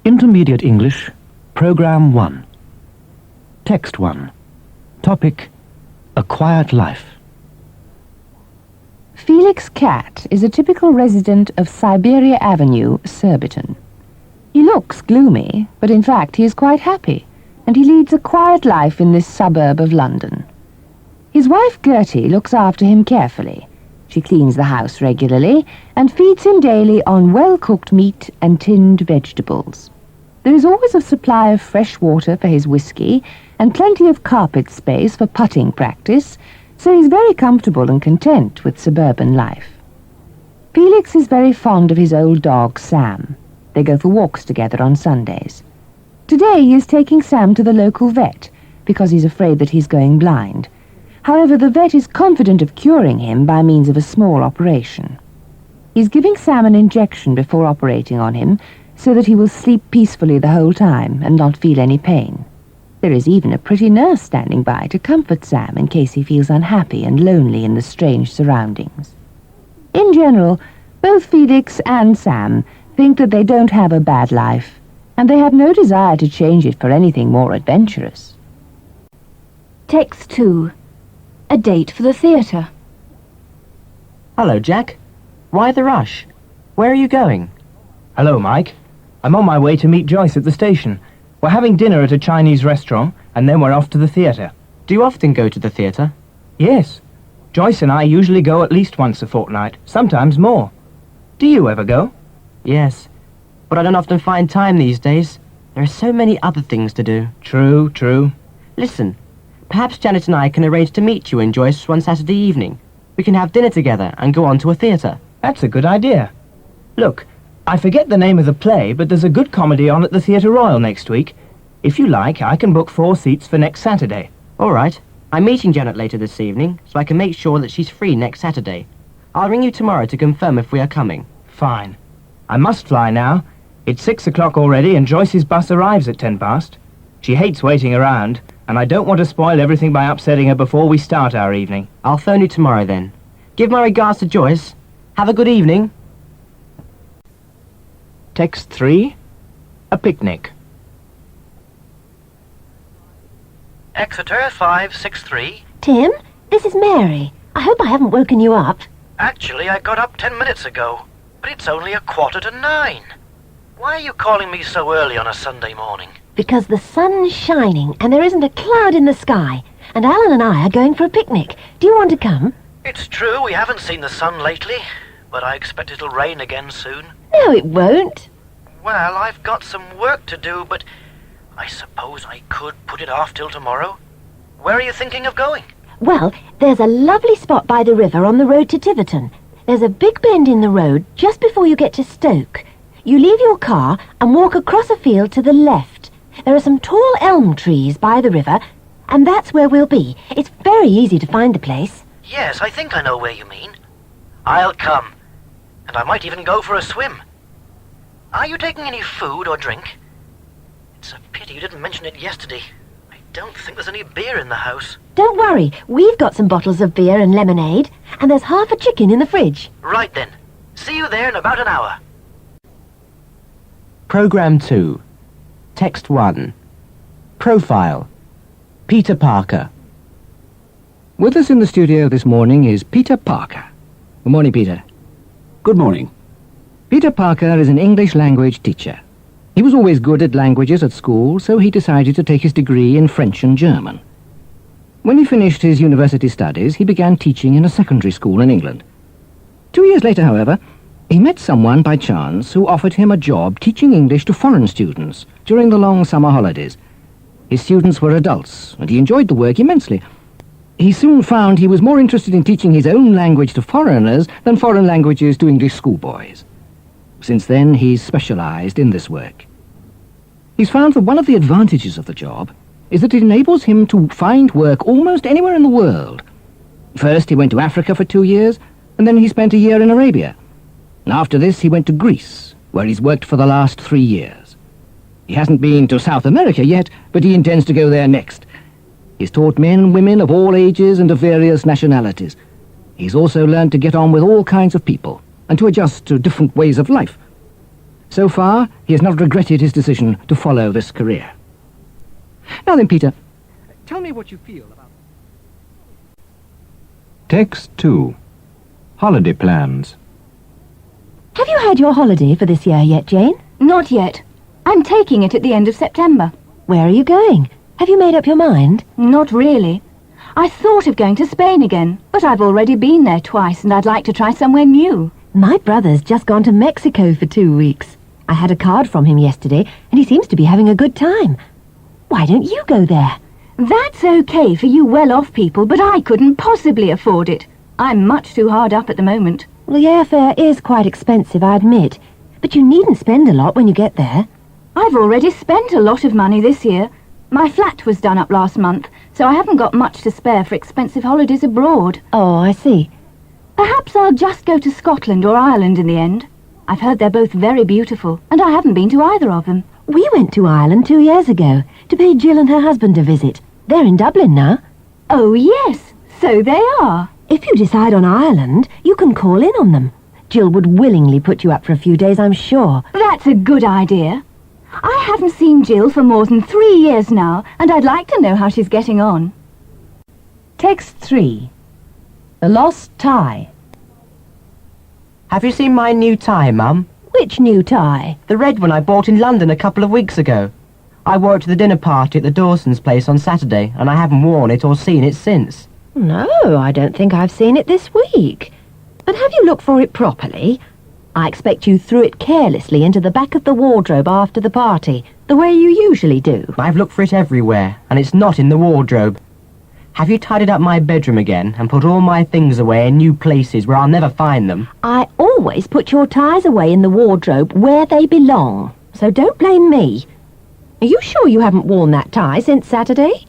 Intermediate English, Program 1. Text 1. Topic, A Quiet Life. Felix Cat is a typical resident of Siberia Avenue, Surbiton. He looks gloomy, but in fact he is quite happy, and he leads a quiet life in this suburb of London. His wife Gertie looks after him carefully. She cleans the house regularly and feeds him daily on well-cooked meat and tinned vegetables. There is always a supply of fresh water for his whisky and plenty of carpet space for putting practice, so he's very comfortable and content with suburban life. Felix is very fond of his old dog, Sam. They go for walks together on Sundays. Today he is taking Sam to the local vet because he's afraid that he's going blind. However, the vet is confident of curing him by means of a small operation. He's giving Sam an injection before operating on him so that he will sleep peacefully the whole time and not feel any pain. There is even a pretty nurse standing by to comfort Sam in case he feels unhappy and lonely in the strange surroundings. In general, both Felix and Sam think that they don't have a bad life, and they have no desire to change it for anything more adventurous. Text 2. A date for the theatre. Hello, Jack. Why the rush? Where are you going? Hello, Mike. I'm on my way to meet Joyce at the station. We're having dinner at a Chinese restaurant, and then we're off to the theatre. Do you often go to the theatre? Yes. Joyce and I usually go at least once a fortnight, sometimes more. Do you ever go? Yes, but I don't often find time these days. There are so many other things to do. True, true. Listen, perhaps Janet and I can arrange to meet you and Joyce one Saturday evening. We can have dinner together and go on to a theatre. That's a good idea. Look, I forget the name of the play, but there's a good comedy on at the Theatre Royal next week. If you like, I can book 4 seats for next Saturday. All right. I'm meeting Janet later this evening, so I can make sure that she's free next Saturday. I'll ring you tomorrow to confirm if we are coming. Fine. I must fly now. It's 6 o'clock already, and Joyce's bus arrives at 10 past. She hates waiting around, and I don't want to spoil everything by upsetting her before we start our evening. I'll phone you tomorrow then. Give my regards to Joyce. Have a good evening. Text 3. A picnic. Exeter 563. Tim, this is Mary. I hope I haven't woken you up. Actually, I got up 10 minutes ago, but it's only 8:45. Why are you calling me so early on a Sunday morning? Because the sun's shining and there isn't a cloud in the sky. And Alan and I are going for a picnic. Do you want to come? It's true we haven't seen the sun lately, but I expect it'll rain again soon. No, it won't. Well, I've got some work to do, but I suppose I could put it off till tomorrow. Where are you thinking of going? Well, there's a lovely spot by the river on the road to Tiverton. There's a big bend in the road just before you get to Stoke. You leave your car and walk across a field to the left. There are some tall elm trees by the river, and that's where we'll be. It's very easy to find the place. Yes, I think I know where you mean. I'll come, and I might even go for a swim. Are you taking any food or drink? It's a pity you didn't mention it yesterday. I don't think there's any beer in the house. Don't worry, we've got some bottles of beer and lemonade, and there's half a chicken in the fridge. Right then. See you there in about an hour. Program 2. Text 1. Profile. Peter Parker. With us in the studio this morning is Peter Parker. Good morning, Peter. Good morning. Peter Parker is an English language teacher. He was always good at languages at school, so he decided to take his degree in French and German. When he finished his university studies, he began teaching in a secondary school in England. 2 years later, however, he met someone by chance who offered him a job teaching English to foreign students during the long summer holidays. His students were adults, and he enjoyed the work immensely. He soon found he was more interested in teaching his own language to foreigners than foreign languages to English schoolboys. Since then, he's specialized in this work. He's found that one of the advantages of the job is that it enables him to find work almost anywhere in the world. First, he went to Africa for 2 years, and then he spent a year in Arabia. And after this, he went to Greece, where he's worked for the last 3 years. He hasn't been to South America yet, but he intends to go there next. He's taught men and women of all ages and of various nationalities. He's also learned to get on with all kinds of people and to adjust to different ways of life. So far, he has not regretted his decision to follow this career. Now then, Peter, tell me what you feel about... Text 2. Holiday plans. Have you had your holiday for this year yet, Jane? Not yet. I'm taking it at the end of September. Where are you going? Have you made up your mind? Not really. I thought of going to Spain again, but I've already been there twice and I'd like to try somewhere new. My brother's just gone to Mexico for 2 weeks. I had a card from him yesterday, and he seems to be having a good time. Why don't you go there? That's okay for you well-off people, but I couldn't possibly afford it. I'm much too hard up at the moment. Well, the airfare is quite expensive, I admit. But you needn't spend a lot when you get there. I've already spent a lot of money this year. My flat was done up last month, so I haven't got much to spare for expensive holidays abroad. Oh, I see. Perhaps I'll just go to Scotland or Ireland in the end. I've heard they're both very beautiful, and I haven't been to either of them. We went to Ireland 2 years ago to pay Jill and her husband a visit. They're in Dublin now. Oh, yes, so they are. If you decide on Ireland, you can call in on them. Jill would willingly put you up for a few days, I'm sure. That's a good idea. I haven't seen Jill for more than 3 years now, and I'd like to know how she's getting on. Text 3. The lost tie. Have you seen my new tie, Mum? Which new tie? The red one I bought in London a couple of weeks ago. I wore it to the dinner party at the Dawsons' place on Saturday, and I haven't worn it or seen it since. No, I don't think I've seen it this week. But have you looked for it properly? I expect you threw it carelessly into the back of the wardrobe after the party, the way you usually do. I've looked for it everywhere, and it's not in the wardrobe. Have you tidied up my bedroom again and put all my things away in new places where I'll never find them? I always put your ties away in the wardrobe where they belong, so don't blame me. Are you sure you haven't worn that tie since Saturday?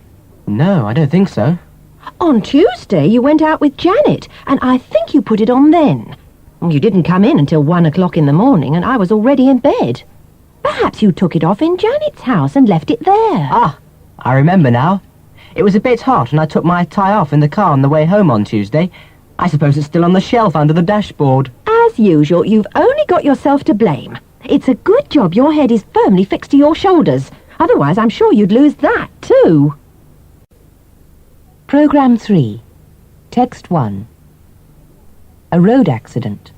No, I don't think so. On Tuesday you went out with Janet, and I think you put it on then. You didn't come in until 1 o'clock in the morning, and I was already in bed. Perhaps you took it off in Janet's house and left it there. Ah, I remember now. It was a bit hot and I took my tie off in the car on the way home on Tuesday. I suppose it's still on the shelf under the dashboard. As usual, you've only got yourself to blame. It's a good job your head is firmly fixed to your shoulders. Otherwise, I'm sure you'd lose that, too. Programme 3. Text 1. A road accident.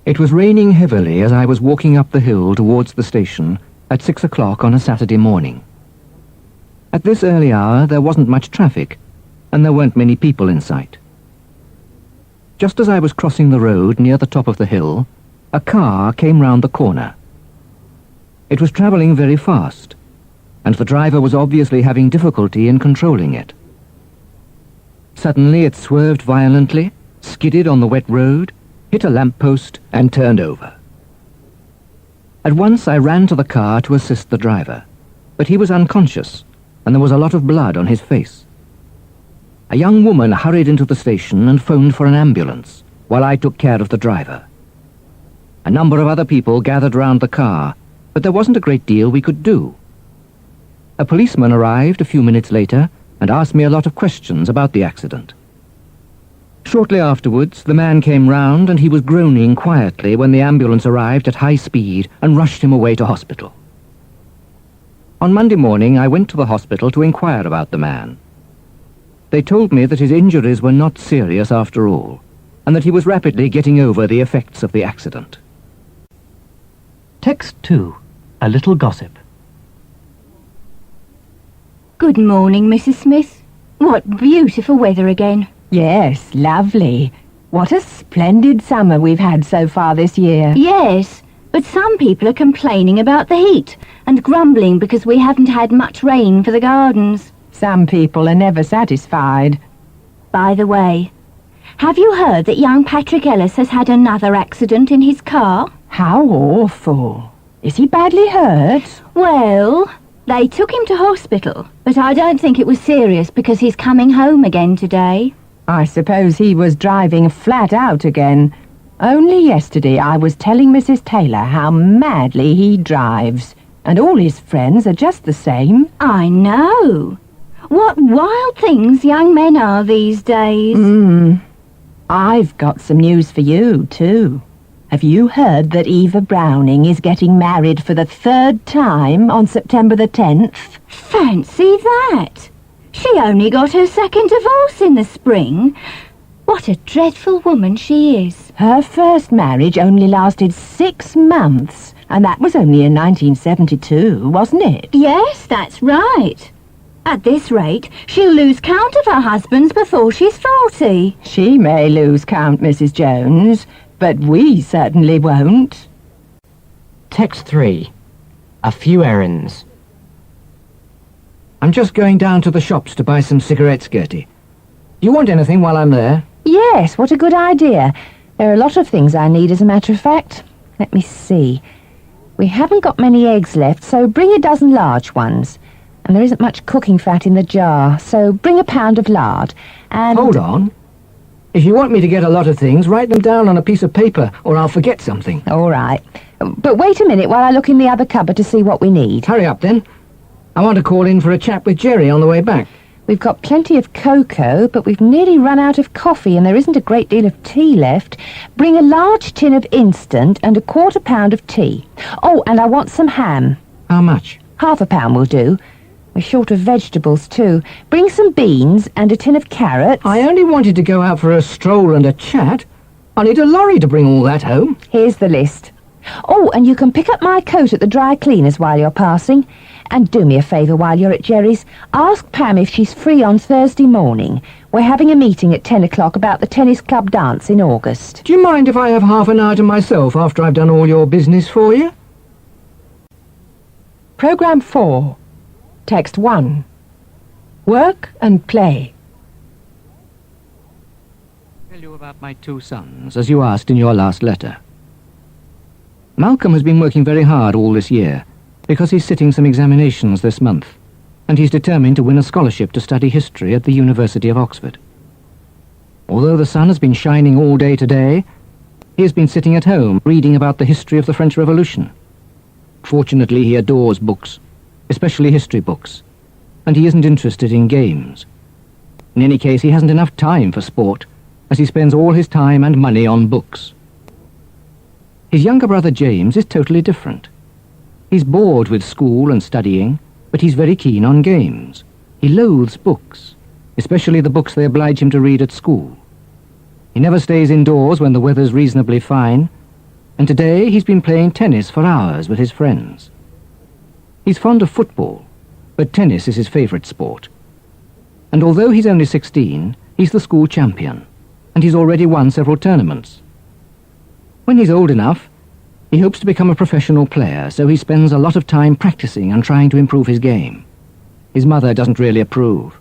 It was raining heavily as I was walking up the hill towards the station at 6 o'clock on a Saturday morning. At this early hour there wasn't much traffic, and there weren't many people in sight. Just as I was crossing the road near the top of the hill, a car came round the corner. It was travelling very fast, and the driver was obviously having difficulty in controlling it. Suddenly it swerved violently, skidded on the wet road, hit a lamp-post, and turned over. At once I ran to the car to assist the driver, but he was unconscious, and there was a lot of blood on his face. A young woman hurried into the station and phoned for an ambulance, while I took care of the driver. A number of other people gathered round the car, but there wasn't a great deal we could do. A policeman arrived a few minutes later and asked me a lot of questions about the accident. Shortly afterwards, the man came round and he was groaning quietly when the ambulance arrived at high speed and rushed him away to hospital. On Monday morning, I went to the hospital to inquire about the man. They told me that his injuries were not serious after all, and that he was rapidly getting over the effects of the accident. Text 2. A little gossip. Good morning, Mrs. Smith. What beautiful weather again. Yes, lovely. What a splendid summer we've had so far this year. Yes, but some people are complaining about the heat and grumbling because we haven't had much rain for the gardens. Some people are never satisfied. By the way, have you heard that young Patrick Ellis has had another accident in his car? How awful. Is he badly hurt? Well, they took him to hospital, but I don't think it was serious because he's coming home again today. I suppose he was driving flat out again. Only yesterday I was telling Mrs. Taylor how madly he drives, and all his friends are just the same. I know. What wild things young men are these days. I've got some news for you, too. Have you heard that Eva Browning is getting married for the 3rd time on September the 10th? Fancy that! She only got her 2nd divorce in the spring. What a dreadful woman she is. Her first marriage only lasted 6 months, and that was only in 1972, wasn't it? Yes, that's right. At this rate, she'll lose count of her husbands before she's 40. She may lose count, Mrs. Jones, but we certainly won't. Text 3. A few errands. I'm just going down to the shops to buy some cigarettes, Gertie. Do you want anything while I'm there? Yes, what a good idea. There are a lot of things I need, as a matter of fact. Let me see. We haven't got many eggs left, so bring a dozen large ones. And there isn't much cooking fat in the jar, so bring a pound of lard. And... Hold on. If you want me to get a lot of things, write them down on a piece of paper, or I'll forget something. All right. But wait a minute while I look in the other cupboard to see what we need. Hurry up, then. I want to call in for a chat with Jerry on the way back. We've got plenty of cocoa, but we've nearly run out of coffee, and there isn't a great deal of tea left. Bring a large tin of instant and a 1/4 pound of tea. Oh, and I want some ham. How much? 1/2 pound will do. We're short of vegetables, too. Bring some beans and a tin of carrots. I only wanted to go out for a stroll and a chat. I need a lorry to bring all that home. Here's the list. Oh, and you can pick up my coat at the dry cleaners while you're passing. And do me a favour while you're at Jerry's. Ask Pam if she's free on Thursday morning. We're having a meeting at 10 o'clock about the tennis club dance in August. Do you mind if I have half an hour to myself after I've done all your business for you? Programme 4. Text 1. Work and play. I'll tell you about my 2 sons, as you asked in your last letter. Malcolm has been working very hard all this year, because he's sitting some examinations this month, and he's determined to win a scholarship to study history at the University of Oxford. Although the sun has been shining all day today, he has been sitting at home reading about the history of the French Revolution. Fortunately, he adores books, especially history books, and he isn't interested in games. In any case, he hasn't enough time for sport, as he spends all his time and money on books. His younger brother James is totally different. He's bored with school and studying, but he's very keen on games. He loathes books, especially the books they oblige him to read at school. He never stays indoors when the weather's reasonably fine, and today he's been playing tennis for hours with his friends. He's fond of football, but tennis is his favourite sport. And although he's only 16, he's the school champion, and he's already won several tournaments. When he's old enough, he hopes to become a professional player, so he spends a lot of time practicing and trying to improve his game. His mother doesn't really approve.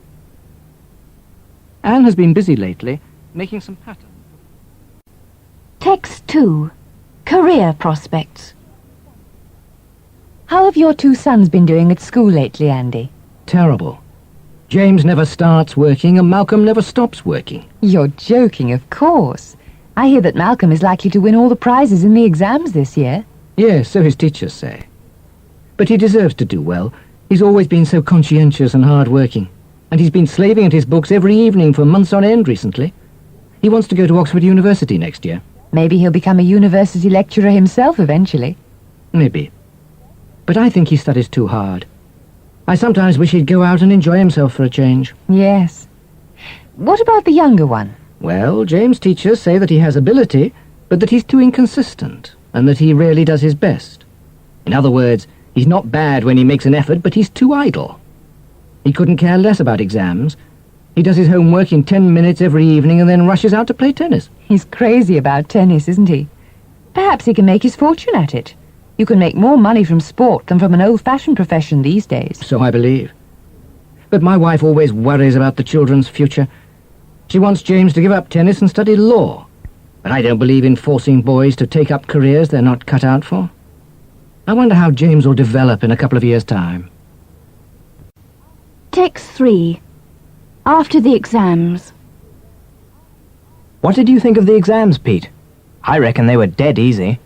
Anne has been busy lately, making some patterns. Text 2. Career prospects. How have your 2 sons been doing at school lately, Andy? Terrible. James never starts working and Malcolm never stops working. You're joking, of course. I hear that Malcolm is likely to win all the prizes in the exams this year. Yes, so his teachers say. But he deserves to do well. He's always been so conscientious and hard-working, and he's been slaving at his books every evening for months on end recently. He wants to go to Oxford University next year. Maybe he'll become a university lecturer himself eventually. Maybe. But I think he studies too hard. I sometimes wish he'd go out and enjoy himself for a change. Yes. What about the younger one? Well, James' teachers say that he has ability, but that he's too inconsistent, and that he rarely does his best. In other words, he's not bad when he makes an effort, but he's too idle. He couldn't care less about exams. He does his homework in 10 minutes every evening and then rushes out to play tennis. He's crazy about tennis, isn't he? Perhaps he can make his fortune at it. You can make more money from sport than from an old-fashioned profession these days. So I believe. But my wife always worries about the children's future. She wants James to give up tennis and study law. But I don't believe in forcing boys to take up careers they're not cut out for. I wonder how James will develop in a couple of years' time. Text 3. After the exams. What did you think of the exams, Pete? I reckon they were dead easy.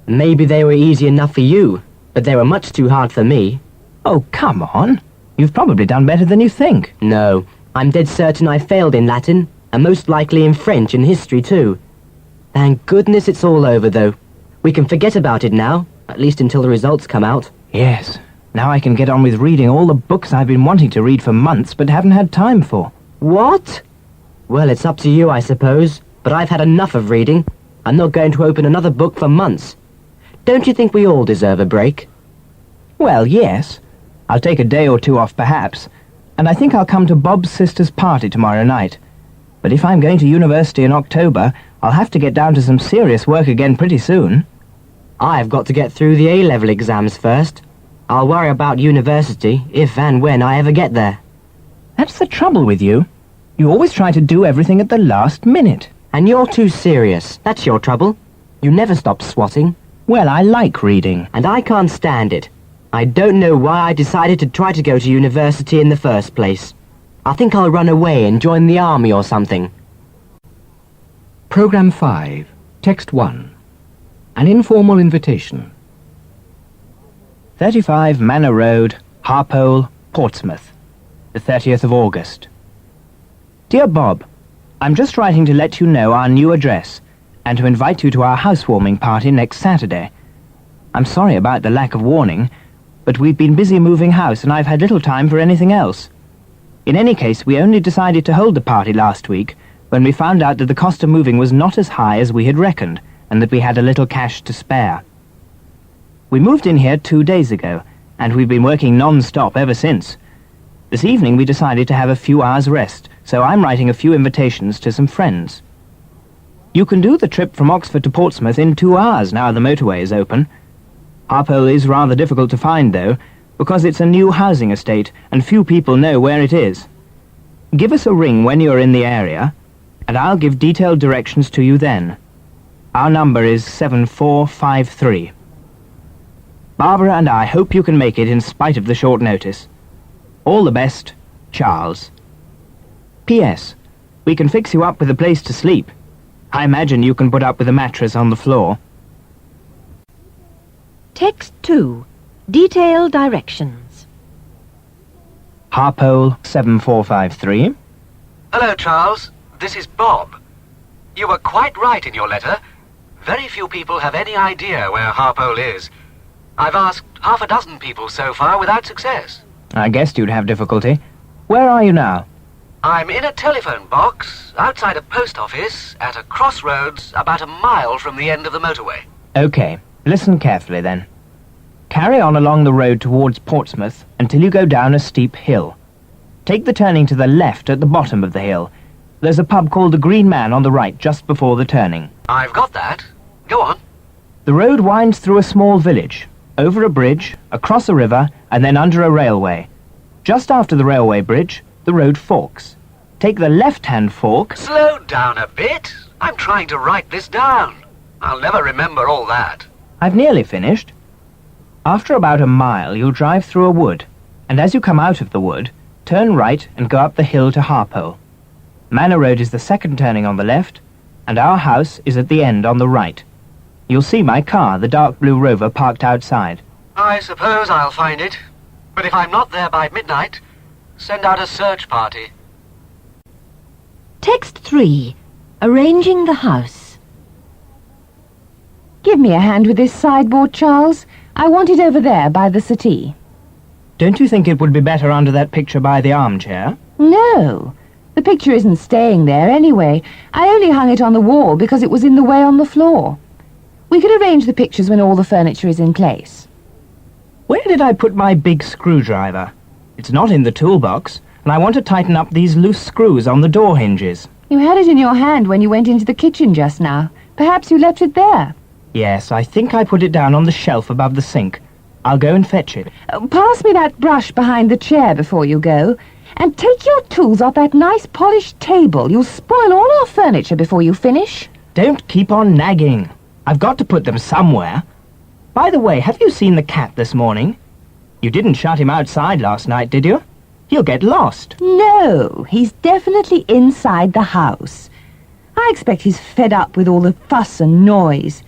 Maybe they were easy enough for you, but they were much too hard for me. Oh, come on. You've probably done better than you think. No, I'm dead certain I failed in Latin, and most likely in French and history too. Thank goodness it's all over, though. We can forget about it now, at least until the results come out. Yes. Now I can get on with reading all the books I've been wanting to read for months but haven't had time for. What? Well, it's up to you, I suppose, but I've had enough of reading. I'm not going to open another book for months. Don't you think we all deserve a break? Well, yes. I'll take a day or two off perhaps, and I think I'll come to Bob's sister's party tomorrow night. But if I'm going to university in October, I'll have to get down to some serious work again pretty soon. I've got to get through the A-level exams first. I'll worry about university if and when I ever get there. That's the trouble with you. You always try to do everything at the last minute. And you're too serious. That's your trouble. You never stop swatting. Well, I like reading. And I can't stand it. I don't know why I decided to try to go to university in the first place. I think I'll run away and join the army or something. Programme 5, Text 1. An informal invitation. 35 Manor Road, Harpole, Portsmouth, the 30th of August. Dear Bob, I'm just writing to let you know our new address and to invite you to our housewarming party next Saturday. I'm sorry about the lack of warning, but we've been busy moving house and I've had little time for anything else. In any case, we only decided to hold the party last week when we found out that the cost of moving was not as high as we had reckoned and that we had a little cash to spare. We moved in here 2 days ago, and we've been working non-stop ever since. This evening we decided to have a few hours rest, so I'm writing a few invitations to some friends. You can do the trip from Oxford to Portsmouth in 2 hours now the motorway is open. Harpole is rather difficult to find, though, because it's a new housing estate and few people know where it is. Give us a ring when you're in the area, and I'll give detailed directions to you then. Our number is 7453. Barbara and I hope you can make it in spite of the short notice. All the best, Charles. P.S. We can fix you up with a place to sleep. I imagine you can put up with a mattress on the floor. Text 2. Detailed directions. Harpole 7453. Hello, Charles. This is Bob. You were quite right in your letter. Very few people have any idea where Harpole is. I've asked half a dozen people so far without success. I guessed you'd have difficulty. Where are you now? I'm in a telephone box outside a post office at a crossroads about a mile from the end of the motorway. Okay, listen carefully then. Carry on along the road towards Portsmouth until you go down a steep hill. Take the turning to the left at the bottom of the hill. There's a pub called the Green Man on the right just before the turning. I've got that. Go on. The road winds through a small village, over a bridge, across a river, and then under a railway. Just after the railway bridge, the road forks. Take the left-hand fork. Slow down a bit. I'm trying to write this down. I'll never remember all that. I've nearly finished. After about a mile, you'll drive through a wood, and as you come out of the wood, turn right and go up the hill to Harpole. Manor Road is the second turning on the left, and our house is at the end on the right. You'll see my car, the dark blue Rover, parked outside. I suppose I'll find it. But if I'm not there by midnight, send out a search party. Text 3. Arranging the house. Give me a hand with this sideboard, Charles. I want it over there by the settee. Don't you think it would be better under that picture by the armchair? No. The picture isn't staying there anyway. I only hung it on the wall because it was in the way on the floor. We could arrange the pictures when all the furniture is in place. Where did I put my big screwdriver? It's not in the toolbox, and I want to tighten up these loose screws on the door hinges. You had it in your hand when you went into the kitchen just now. Perhaps you left it there. Yes, I think I put it down on the shelf above the sink. I'll go and fetch it. Pass me that brush behind the chair before you go. And take your tools off that nice polished table. You'll spoil all our furniture before you finish. Don't keep on nagging. I've got to put them somewhere. By the way, have you seen the cat this morning? You didn't shut him outside last night, did you? He'll get lost. No, he's definitely inside the house. I expect he's fed up with all the fuss and noise.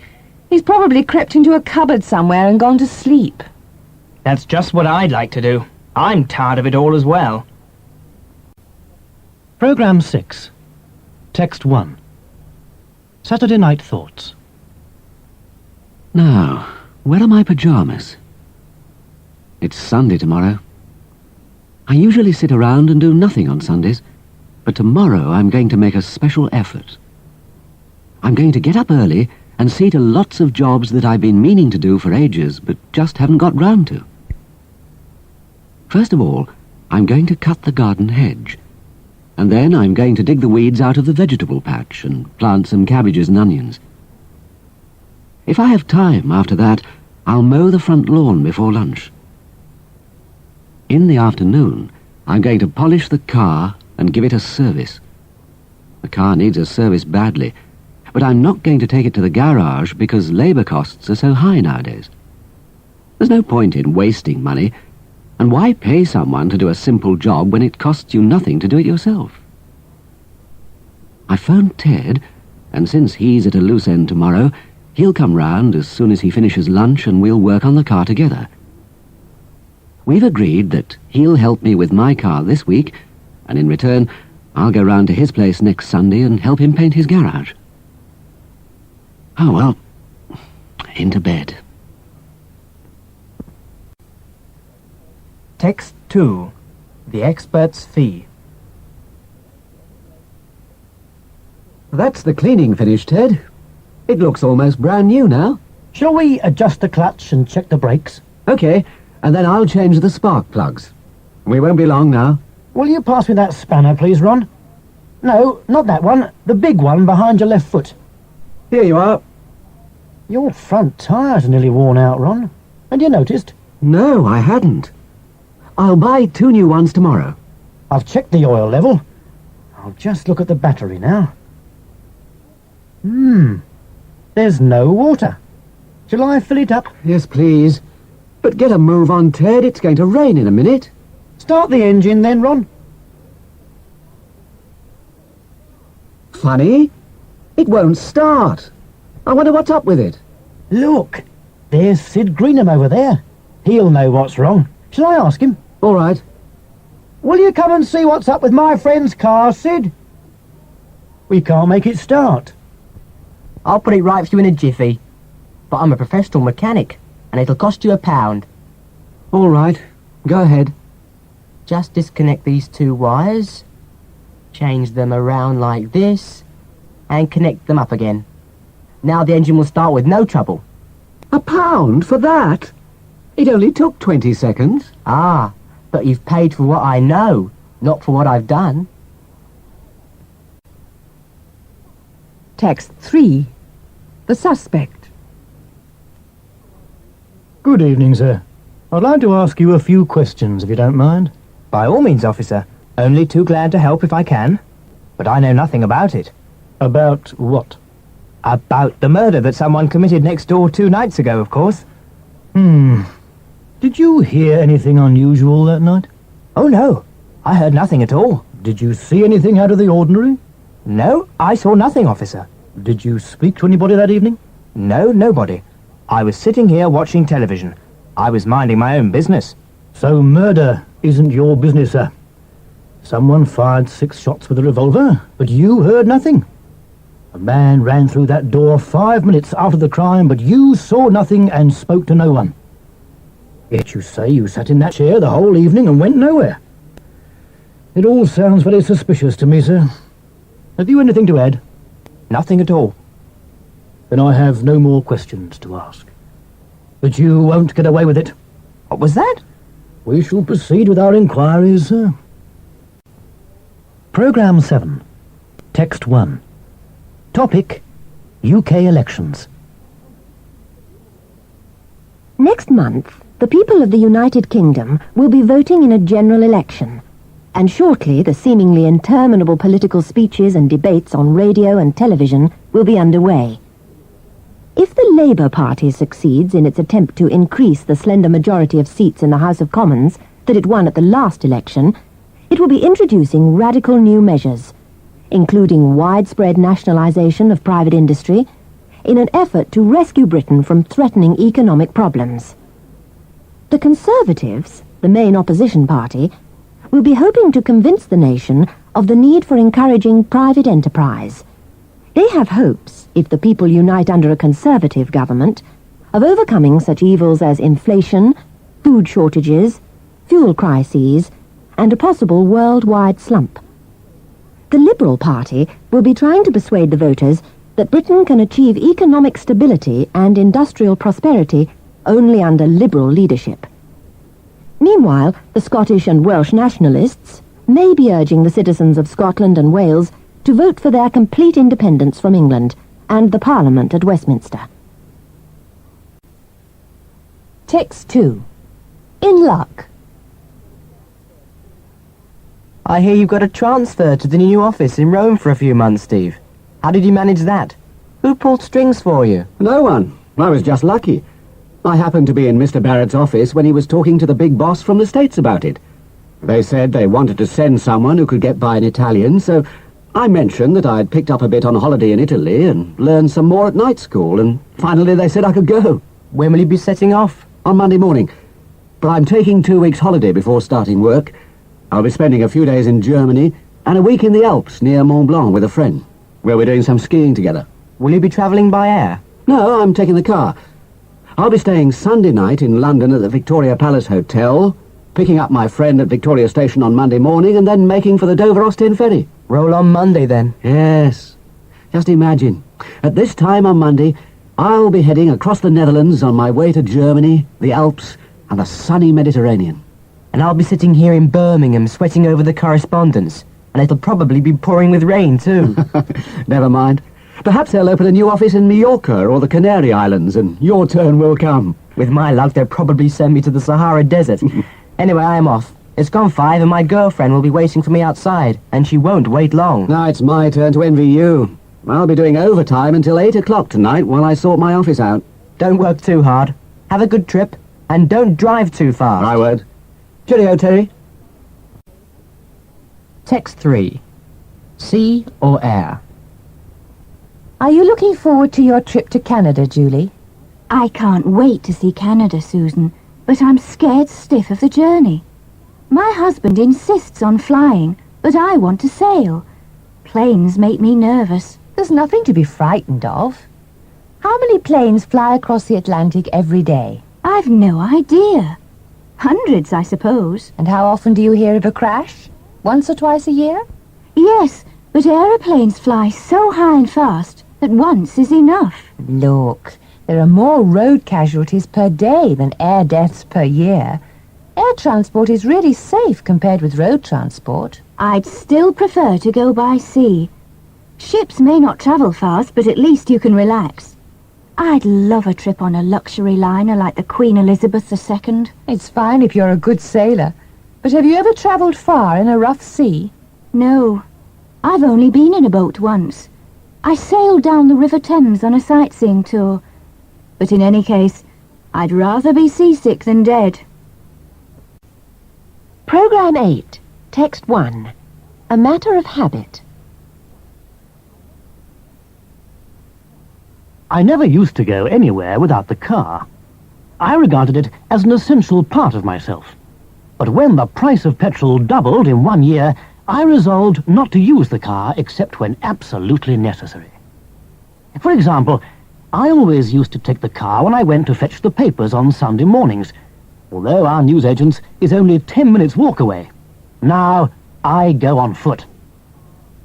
He's probably crept into a cupboard somewhere and gone to sleep. That's just what I'd like to do. I'm tired of it all as well. Programme 6. Text 1. Saturday Night Thoughts. Now, where are my pyjamas? It's Sunday tomorrow. I usually sit around and do nothing on Sundays, but tomorrow I'm going to make a special effort. I'm going to get up early and see to lots of jobs that I've been meaning to do for ages, but just haven't got round to. First of all, I'm going to cut the garden hedge, and then I'm going to dig the weeds out of the vegetable patch and plant some cabbages and onions. If I have time after that, I'll mow the front lawn before lunch. In the afternoon, I'm going to polish the car and give it a service. The car needs a service badly, but I'm not going to take it to the garage because labour costs are so high nowadays. There's no point in wasting money, and why pay someone to do a simple job when it costs you nothing to do it yourself? I phoned Ted, and since he's at a loose end tomorrow, he'll come round as soon as he finishes lunch and we'll work on the car together. We've agreed that he'll help me with my car this week, and in return, I'll go round to his place next Sunday and help him paint his garage. Oh, well, into bed. Text 2. The Expert's Fee. That's the cleaning finished, Ted. It looks almost brand new now. Shall we adjust the clutch and check the brakes? OK, and then I'll change the spark plugs. We won't be long now. Will you pass me that spanner, please, Ron? No, not that one. The big one behind your left foot. Here you are. Your front tyres are nearly worn out, Ron. Had you noticed? No, I hadn't. I'll buy 2 new ones tomorrow. I've checked the oil level. I'll just look at the battery now. There's no water. Shall I fill it up? Yes, please. But get a move on, Ted. It's going to rain in a minute. Start the engine then, Ron. Funny. It won't start. I wonder what's up with it. Look, there's Sid Greenham over there. He'll know what's wrong. Shall I ask him? All right. Will you come and see what's up with my friend's car, Sid? We can't make it start. I'll put it right for you in a jiffy. But I'm a professional mechanic, and it'll cost you £1. All right. Go ahead. Just disconnect these 2 wires, change them around like this, and connect them up again. Now the engine will start with no trouble. £1 for that? It only took 20 seconds. Ah, but you've paid for what I know, not for what I've done. Text 3. The Suspect. Good evening, sir. I'd like to ask you a few questions, if you don't mind. By all means, officer. Only too glad to help if I can. But I know nothing about it. About what? About the murder that someone committed next door 2 nights ago, of course. Did you hear anything unusual that night? Oh, no. I heard nothing at all. Did you see anything out of the ordinary? No, I saw nothing, officer. Did you speak to anybody that evening? No, nobody. I was sitting here watching television. I was minding my own business. So murder isn't your business, sir. Someone fired 6 shots with a revolver, but you heard nothing. A man ran through that door 5 minutes after the crime, but you saw nothing and spoke to no one. Yet you say you sat in that chair the whole evening and went nowhere. It all sounds very suspicious to me, sir. Have you anything to add? Nothing at all. Then I have no more questions to ask. But you won't get away with it. What was that? We shall proceed with our inquiries, sir. Programme 7. Text 1. Topic: UK elections. Next month, the people of the United Kingdom will be voting in a general election, and shortly the seemingly interminable political speeches and debates on radio and television will be underway. If the Labour Party succeeds in its attempt to increase the slender majority of seats in the House of Commons that it won at the last election, it will be introducing radical new measures, including widespread nationalisation of private industry, in an effort to rescue Britain from threatening economic problems. The Conservatives, the main opposition party, will be hoping to convince the nation of the need for encouraging private enterprise. They have hopes, if the people unite under a Conservative government, of overcoming such evils as inflation, food shortages, fuel crises, and a possible worldwide slump. The Liberal Party will be trying to persuade the voters that Britain can achieve economic stability and industrial prosperity only under Liberal leadership. Meanwhile, the Scottish and Welsh nationalists may be urging the citizens of Scotland and Wales to vote for their complete independence from England and the Parliament at Westminster. Text 2. In luck. I hear you got a transfer to the new office in Rome for a few months, Steve. How did you manage that? Who pulled strings for you? No one. I was just lucky. I happened to be in Mr. Barrett's office when he was talking to the big boss from the States about it. They said they wanted to send someone who could get by in Italian, so I mentioned that I'd picked up a bit on holiday in Italy and learned some more at night school, and finally they said I could go. When will you be setting off? On Monday morning. But I'm taking 2 weeks holiday before starting work. I'll be spending a few days in Germany and a week in the Alps near Mont Blanc with a friend, where we're doing some skiing together. Will you be travelling by air? No, I'm taking the car. I'll be staying Sunday night in London at the Victoria Palace Hotel, picking up my friend at Victoria Station on Monday morning, and then making for the Dover-Ostend ferry. Roll on Monday, then. Yes. Just imagine. At this time on Monday, I'll be heading across the Netherlands on my way to Germany, the Alps, and the sunny Mediterranean. And I'll be sitting here in Birmingham sweating over the correspondence. And it'll probably be pouring with rain, too. Never mind. Perhaps they'll open a new office in Mallorca or the Canary Islands, and your turn will come. With my luck, they'll probably send me to the Sahara Desert. Anyway, I'm off. It's gone 5 and my girlfriend will be waiting for me outside, and she won't wait long. Now it's my turn to envy you. I'll be doing overtime until 8 o'clock tonight while I sort my office out. Don't work too hard. Have a good trip, and don't drive too fast. I won't. Cheerio, Terry. Text 3. Sea or air? Are you looking forward to your trip to Canada, Julie? I can't wait to see Canada, Susan, but I'm scared stiff of the journey. My husband insists on flying, but I want to sail. Planes make me nervous. There's nothing to be frightened of. How many planes fly across the Atlantic every day? I've no idea. Hundreds, I suppose. And how often do you hear of a crash? Once or twice a year? Yes, but aeroplanes fly so high and fast that once is enough. Look, there are more road casualties per day than air deaths per year. Air transport is really safe compared with road transport. I'd still prefer to go by sea. Ships may not travel fast, but at least you can relax. I'd love a trip on a luxury liner like the Queen Elizabeth II. It's fine if you're a good sailor. But have you ever travelled far in a rough sea? No. I've only been in a boat once. I sailed down the River Thames on a sightseeing tour. But in any case, I'd rather be seasick than dead. Programme 8, Text 1. A matter of habit. I never used to go anywhere without the car. I regarded it as an essential part of myself. But when the price of petrol doubled in 1 year, I resolved not to use the car except when absolutely necessary. For example, I always used to take the car when I went to fetch the papers on Sunday mornings, although our newsagent's is only 10 minutes walk away. Now, I go on foot.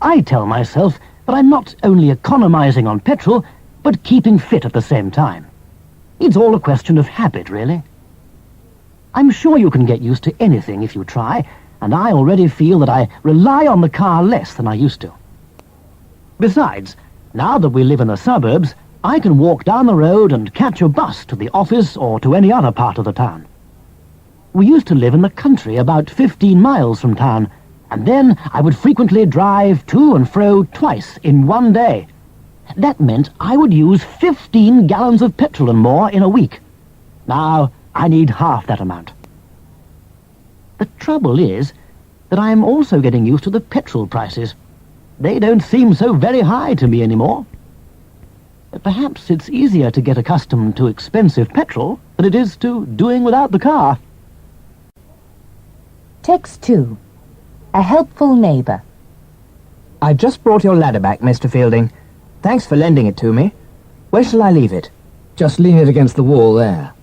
I tell myself that I'm not only economizing on petrol, but keeping fit at the same time. It's all a question of habit, really. I'm sure you can get used to anything if you try, and I already feel that I rely on the car less than I used to. Besides, now that we live in the suburbs, I can walk down the road and catch a bus to the office or to any other part of the town. We used to live in the country about 15 miles from town, and then I would frequently drive to and fro twice in 1 day. That meant I would use 15 gallons of petrol and more in a week. Now, I need half that amount. The trouble is that I'm also getting used to the petrol prices. They don't seem so very high to me anymore. Perhaps it's easier to get accustomed to expensive petrol than it is to doing without the car. Text 2. A helpful neighbour. I just brought your ladder back, Mr. Fielding. Thanks for lending it to me. Where shall I leave it? Just lean it against the wall there.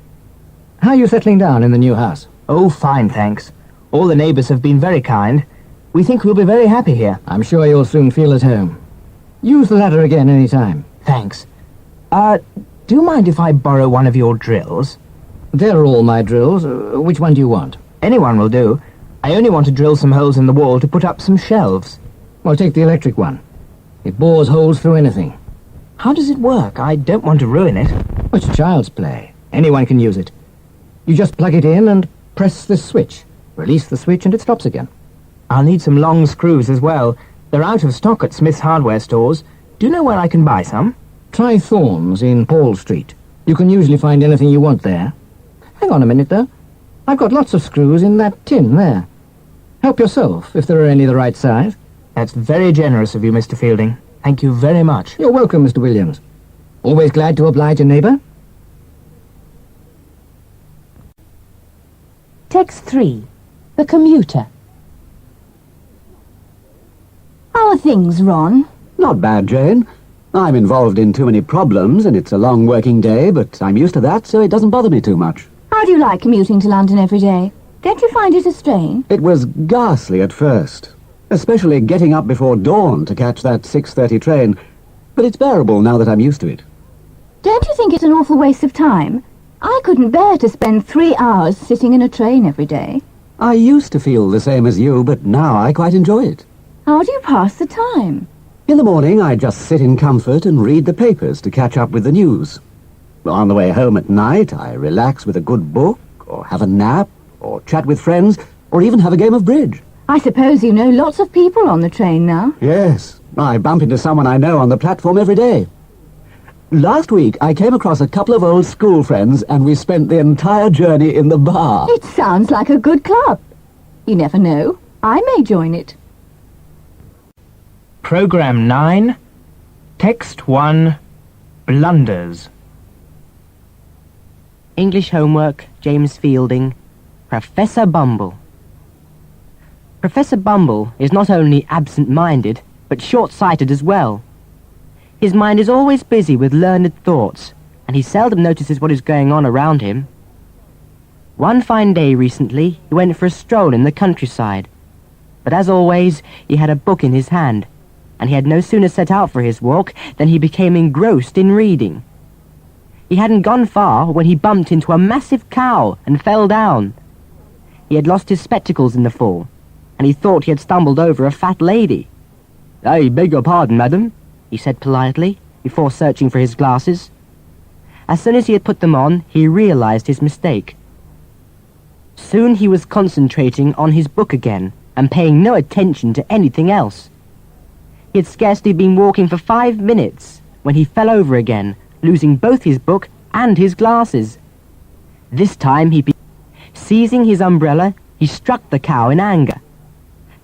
How are you settling down in the new house? Oh, fine, thanks. All the neighbours have been very kind. We think we'll be very happy here. I'm sure you'll soon feel at home. Use the ladder again any time. Thanks. Do you mind if I borrow one of your drills? They're all my drills. Which one do you want? Anyone will do. I only want to drill some holes in the wall to put up some shelves. Well, take the electric one. It bores holes through anything. How does it work? I don't want to ruin it. It's child's play. Anyone can use it. You just plug it in and press this switch. Release the switch and it stops again. I'll need some long screws as well. They're out of stock at Smith's hardware stores. Do you know where I can buy some? Try Thorne's in Paul Street. You can usually find anything you want there. Hang on a minute, though. I've got lots of screws in that tin there. Help yourself, if there are any the right size. That's very generous of you, Mr. Fielding. Thank you very much. You're welcome, Mr. Williams. Always glad to oblige a neighbour. Text 3. The commuter. How are things, Ron? Not bad, Jane. I'm involved in too many problems, and it's a long working day, but I'm used to that, so it doesn't bother me too much. How do you like commuting to London every day? Don't you find it a strain? It was ghastly at first, especially getting up before dawn to catch that 6:30 train, but it's bearable now that I'm used to it. Don't you think it's an awful waste of time? I couldn't bear to spend 3 hours sitting in a train every day. I used to feel the same as you, but now I quite enjoy it. How do you pass the time? In the morning, I just sit in comfort and read the papers to catch up with the news. On the way home at night, I relax with a good book, or have a nap, or chat with friends, or even have a game of bridge. I suppose you know lots of people on the train now. Yes, I bump into someone I know on the platform every day. Last week, I came across a couple of old school friends, and we spent the entire journey in the bar. It sounds like a good club. You never know. I may join it. Program 9, Text 1, Blunders. English homework, James Fielding, Professor Bumble. Professor Bumble is not only absent-minded, but short-sighted as well. His mind is always busy with learned thoughts, and he seldom notices what is going on around him. One fine day recently, he went for a stroll in the countryside, but as always, he had a book in his hand, and he had no sooner set out for his walk than he became engrossed in reading. He hadn't gone far when he bumped into a massive cow and fell down. He had lost his spectacles in the fall, and he thought he had stumbled over a fat lady. "I beg your pardon, madam," he said politely, before searching for his glasses. As soon as he had put them on, he realized his mistake. Soon he was concentrating on his book again, and paying no attention to anything else. He had scarcely been walking for 5 minutes when he fell over again, losing both his book and his glasses. This time seizing his umbrella, he struck the cow in anger.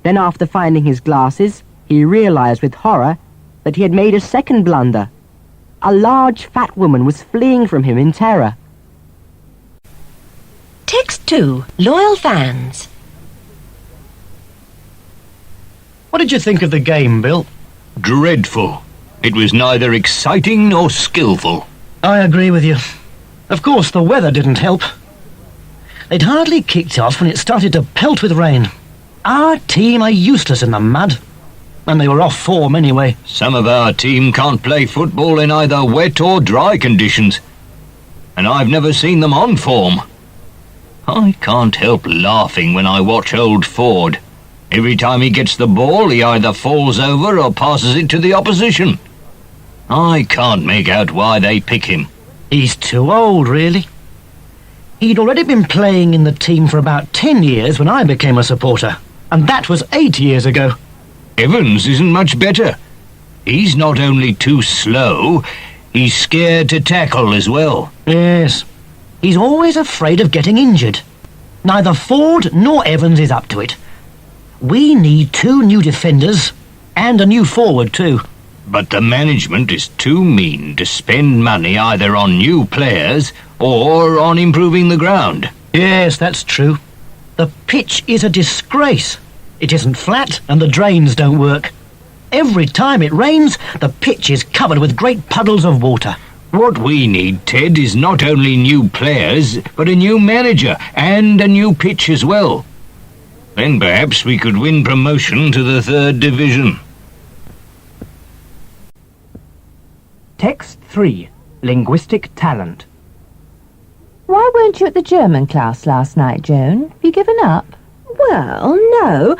Then after finding his glasses, he realized with horror that he had made a second blunder. A large fat woman was fleeing from him in terror. Text 2. Loyal fans. What did you think of the game, Bill? Dreadful. It was neither exciting nor skillful. I agree with you. Of course, the weather didn't help. They'd hardly kicked off when it started to pelt with rain. Our team are useless in the mud. And they were off form anyway. Some of our team can't play football in either wet or dry conditions. And I've never seen them on form. I can't help laughing when I watch old Ford. Every time he gets the ball, he either falls over or passes it to the opposition. I can't make out why they pick him. He's too old, really. He'd already been playing in the team for about 10 years when I became a supporter. And that was 8 years ago. Evans isn't much better. He's not only too slow, he's scared to tackle as well. Yes. He's always afraid of getting injured. Neither Ford nor Evans is up to it. We need 2 new defenders, and a new forward too. But the management is too mean to spend money either on new players or on improving the ground. Yes, that's true. The pitch is a disgrace. It isn't flat, and the drains don't work. Every time it rains, the pitch is covered with great puddles of water. What we need, Ted, is not only new players, but a new manager and a new pitch as well. Then perhaps we could win promotion to the 3rd division. Text 3. Linguistic talent. Why weren't you at the German class last night, Joan? Have you given up? Well, no.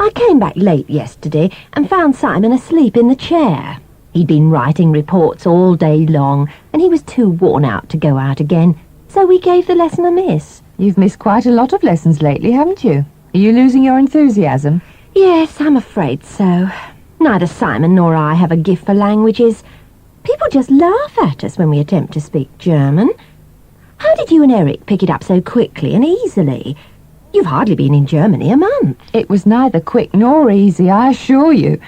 I came back late yesterday and found Simon asleep in the chair. He'd been writing reports all day long, and he was too worn out to go out again, so we gave the lesson a miss. You've missed quite a lot of lessons lately, haven't you? Are you losing your enthusiasm? Yes, I'm afraid so. Neither Simon nor I have a gift for languages. People just laugh at us when we attempt to speak German. How did you and Eric pick it up so quickly and easily? You've hardly been in Germany a month. It was neither quick nor easy, I assure you.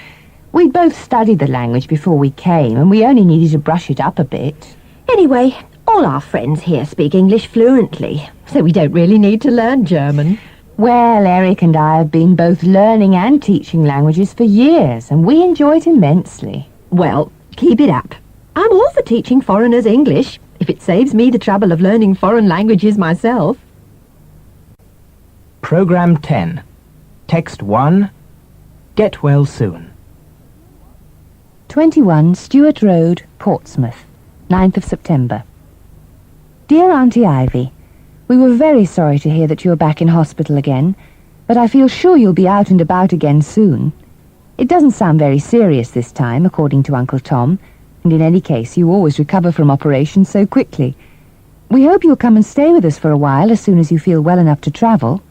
We'd both studied the language before we came, and we only needed to brush it up a bit. Anyway, all our friends here speak English fluently, so we don't really need to learn German. Well, Eric and I have been both learning and teaching languages for years, and we enjoy it immensely. Well, keep it up. I'm all for teaching foreigners English, if it saves me the trouble of learning foreign languages myself. Program 10. Text 1. Get well soon. 21 Stewart Road, Portsmouth, 9th of September. Dear Auntie Ivy, we were very sorry to hear that you are back in hospital again, but I feel sure you'll be out and about again soon. It doesn't sound very serious this time, according to Uncle Tom, and in any case you always recover from operations so quickly. We hope you'll come and stay with us for a while as soon as you feel well enough to travel.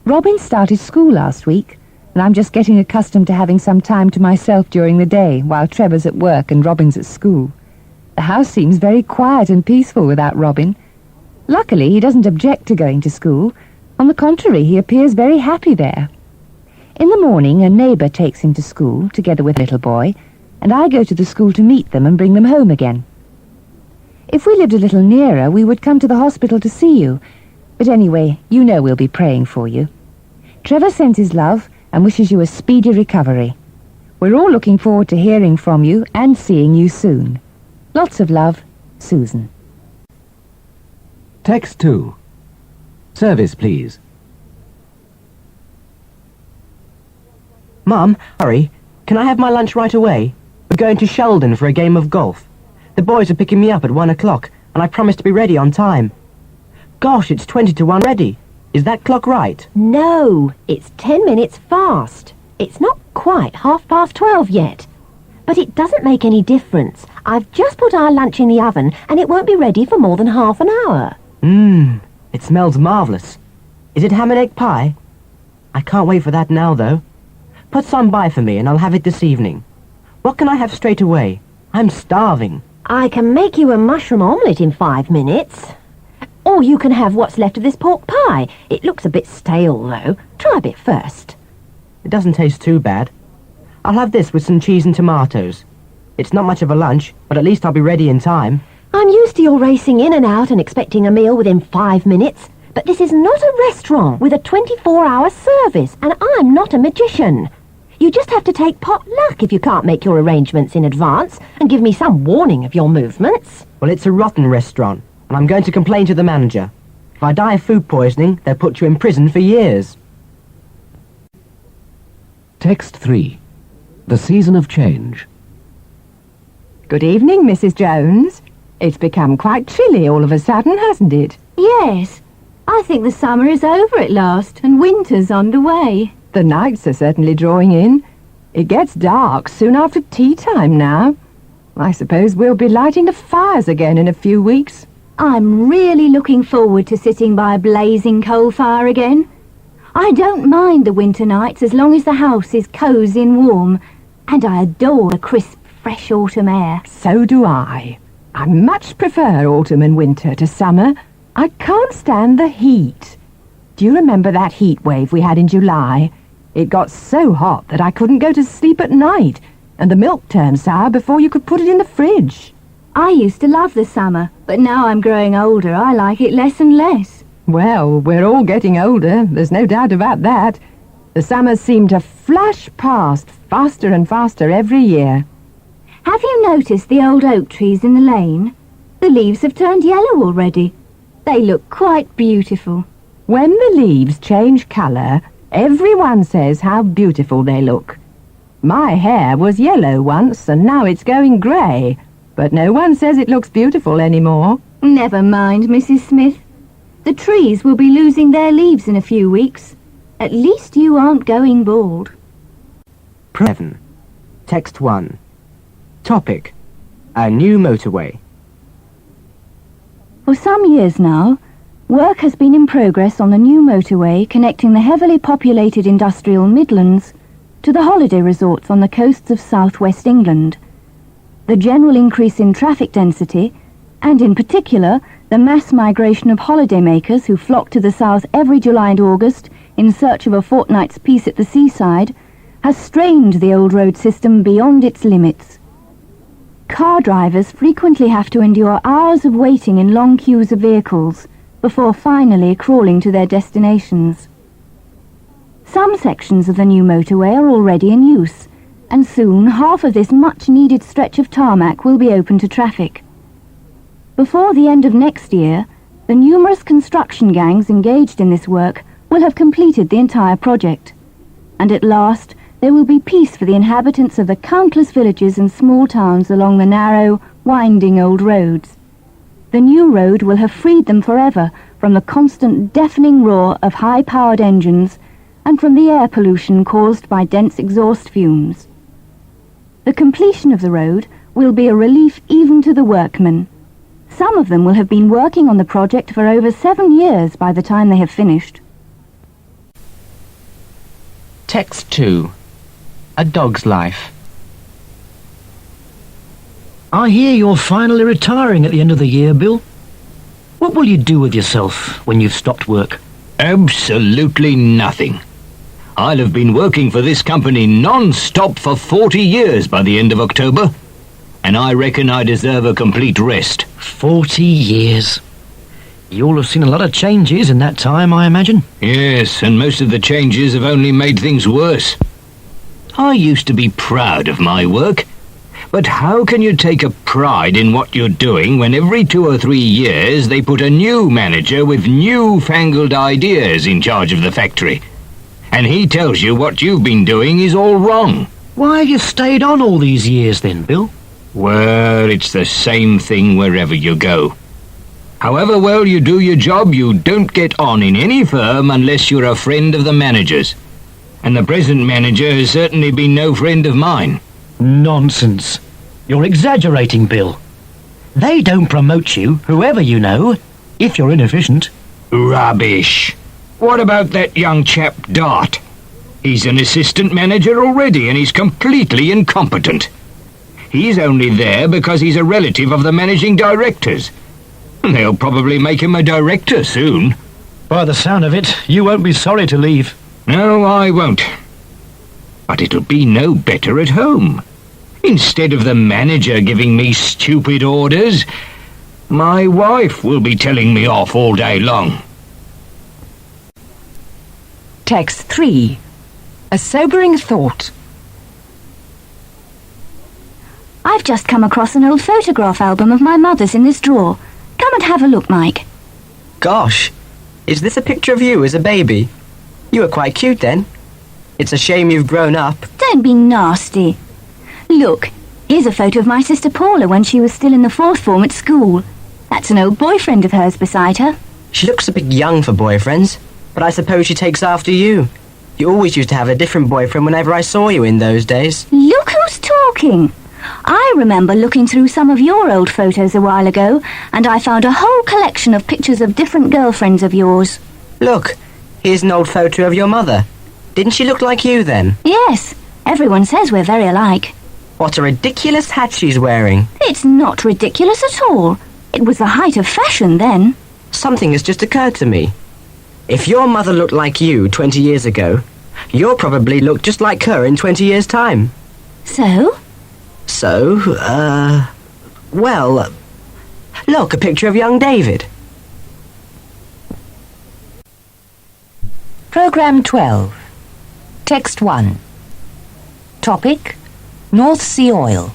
Robin started school last week, and I'm just getting accustomed to having some time to myself during the day while Trevor's at work and Robin's at school. The house seems very quiet and peaceful without Robin. Luckily, he doesn't object to going to school. On the contrary, he appears very happy there. In the morning, a neighbour takes him to school, together with a little boy, and I go to the school to meet them and bring them home again. If we lived a little nearer, we would come to the hospital to see you. But anyway, you know we'll be praying for you. Trevor sends his love and wishes you a speedy recovery. We're all looking forward to hearing from you and seeing you soon. Lots of love, Susan. Text 2. Service, please. Mum, hurry. Can I have my lunch right away? We're going to Sheldon for a game of golf. The boys are picking me up at 1 o'clock, and I promised to be ready on time. Gosh, it's 20 to 1 ready. Is that clock right? No, it's 10 minutes fast. It's not quite 12:30 yet. But it doesn't make any difference. I've just put our lunch in the oven, and it won't be ready for more than half an hour. It smells marvellous. Is it ham and egg pie? I can't wait for that now, though. Put some by for me, and I'll have it this evening. What can I have straight away? I'm starving. I can make you a mushroom omelette in 5 minutes. Or you can have what's left of this pork pie. It looks a bit stale, though. Try a bit first. It doesn't taste too bad. I'll have this with some cheese and tomatoes. It's not much of a lunch, but at least I'll be ready in time. I'm used to your racing in and out and expecting a meal within 5 minutes. But this is not a restaurant with a 24-hour service, and I'm not a magician. You just have to take pot luck if you can't make your arrangements in advance and give me some warning of your movements. Well, it's a rotten restaurant, and I'm going to complain to the manager. If I die of food poisoning, they'll put you in prison for years. Text 3. The season of change. Good evening, Mrs. Jones. It's become quite chilly all of a sudden, hasn't it? Yes, I think the summer is over at last and winter's underway. The nights are certainly drawing in. It gets dark soon after tea time now. I suppose we'll be lighting the fires again in a few weeks. I'm really looking forward to sitting by a blazing coal fire again. I don't mind the winter nights as long as the house is cosy and warm, and I adore the crisp, fresh autumn air. So do I. I much prefer autumn and winter to summer. I can't stand the heat. Do you remember that heat wave we had in July? It got so hot that I couldn't go to sleep at night, and the milk turned sour before you could put it in the fridge. I used to love the summer, but now I'm growing older, I like it less and less. Well, we're all getting older, there's no doubt about that. The summers seem to flash past faster and faster every year. Have you noticed the old oak trees in the lane? The leaves have turned yellow already. They look quite beautiful. When the leaves change colour, everyone says how beautiful they look. My hair was yellow once and now it's going grey, but no one says it looks beautiful anymore. Never mind, Mrs. Smith. The trees will be losing their leaves in a few weeks. At least you aren't going bald. 7. Text 1. Topic: a new motorway. For some years now, work has been in progress on the new motorway connecting the heavily populated industrial Midlands to the holiday resorts on the coasts of southwest England. The general increase in traffic density, and in particular the mass migration of holidaymakers who flock to the south every July and August in search of a fortnight's peace at the seaside, has strained the old road system beyond its limits. Car drivers frequently have to endure hours of waiting in long queues of vehicles before finally crawling to their destinations. Some sections of the new motorway are already in use, and soon half of this much-needed stretch of tarmac will be open to traffic. Before the end of next year, the numerous construction gangs engaged in this work will have completed the entire project, and at last there will be peace for the inhabitants of the countless villages and small towns along the narrow, winding old roads. The new road will have freed them forever from the constant deafening roar of high-powered engines and from the air pollution caused by dense exhaust fumes. The completion of the road will be a relief even to the workmen. Some of them will have been working on the project for over 7 years by the time they have finished. Text 2. A Dog's Life. I hear you're finally retiring at the end of the year, Bill. What will you do with yourself when you've stopped work? Absolutely nothing. I'll have been working for this company non-stop for 40 years by the end of October, and I reckon I deserve a complete rest. 40 years. You'll have seen a lot of changes in that time, I imagine. Yes, and most of the changes have only made things worse. I used to be proud of my work, but how can you take a pride in what you're doing when every 2 or 3 years they put a new manager with newfangled ideas in charge of the factory, and he tells you what you've been doing is all wrong? Why have you stayed on all these years then, Bill? Well, it's the same thing wherever you go. However well you do your job, you don't get on in any firm unless you're a friend of the manager's. And the present manager has certainly been no friend of mine. Nonsense. You're exaggerating, Bill. They don't promote you, whoever you know, if you're inefficient. Rubbish. What about that young chap, Dart? He's an assistant manager already, and he's completely incompetent. He's only there because he's a relative of the managing director's. They'll probably make him a director soon. By the sound of it, you won't be sorry to leave. No, I won't. But it'll be no better at home. Instead of the manager giving me stupid orders, my wife will be telling me off all day long. Text 3. A sobering thought. I've just come across an old photograph album of my mother's in this drawer. Come and have a look, Mike. Gosh, is this a picture of you as a baby? You were quite cute then. It's a shame you've grown up. Don't be nasty. Look, here's a photo of my sister Paula when she was still in the 4th form at school. That's an old boyfriend of hers beside her. She looks a bit young for boyfriends, but I suppose she takes after you. You always used to have a different boyfriend whenever I saw you in those days. Look who's talking. I remember looking through some of your old photos a while ago, and I found a whole collection of pictures of different girlfriends of yours. Look, here's an old photo of your mother. Didn't she look like you then? Yes, everyone says we're very alike. What a ridiculous hat she's wearing. It's not ridiculous at all. It was the height of fashion then. Something has just occurred to me. If your mother looked like you 20 years ago, you'll probably look just like her in 20 years' time. So? Well, look, a picture of young David. Programme 12. Text 1. Topic: North Sea oil.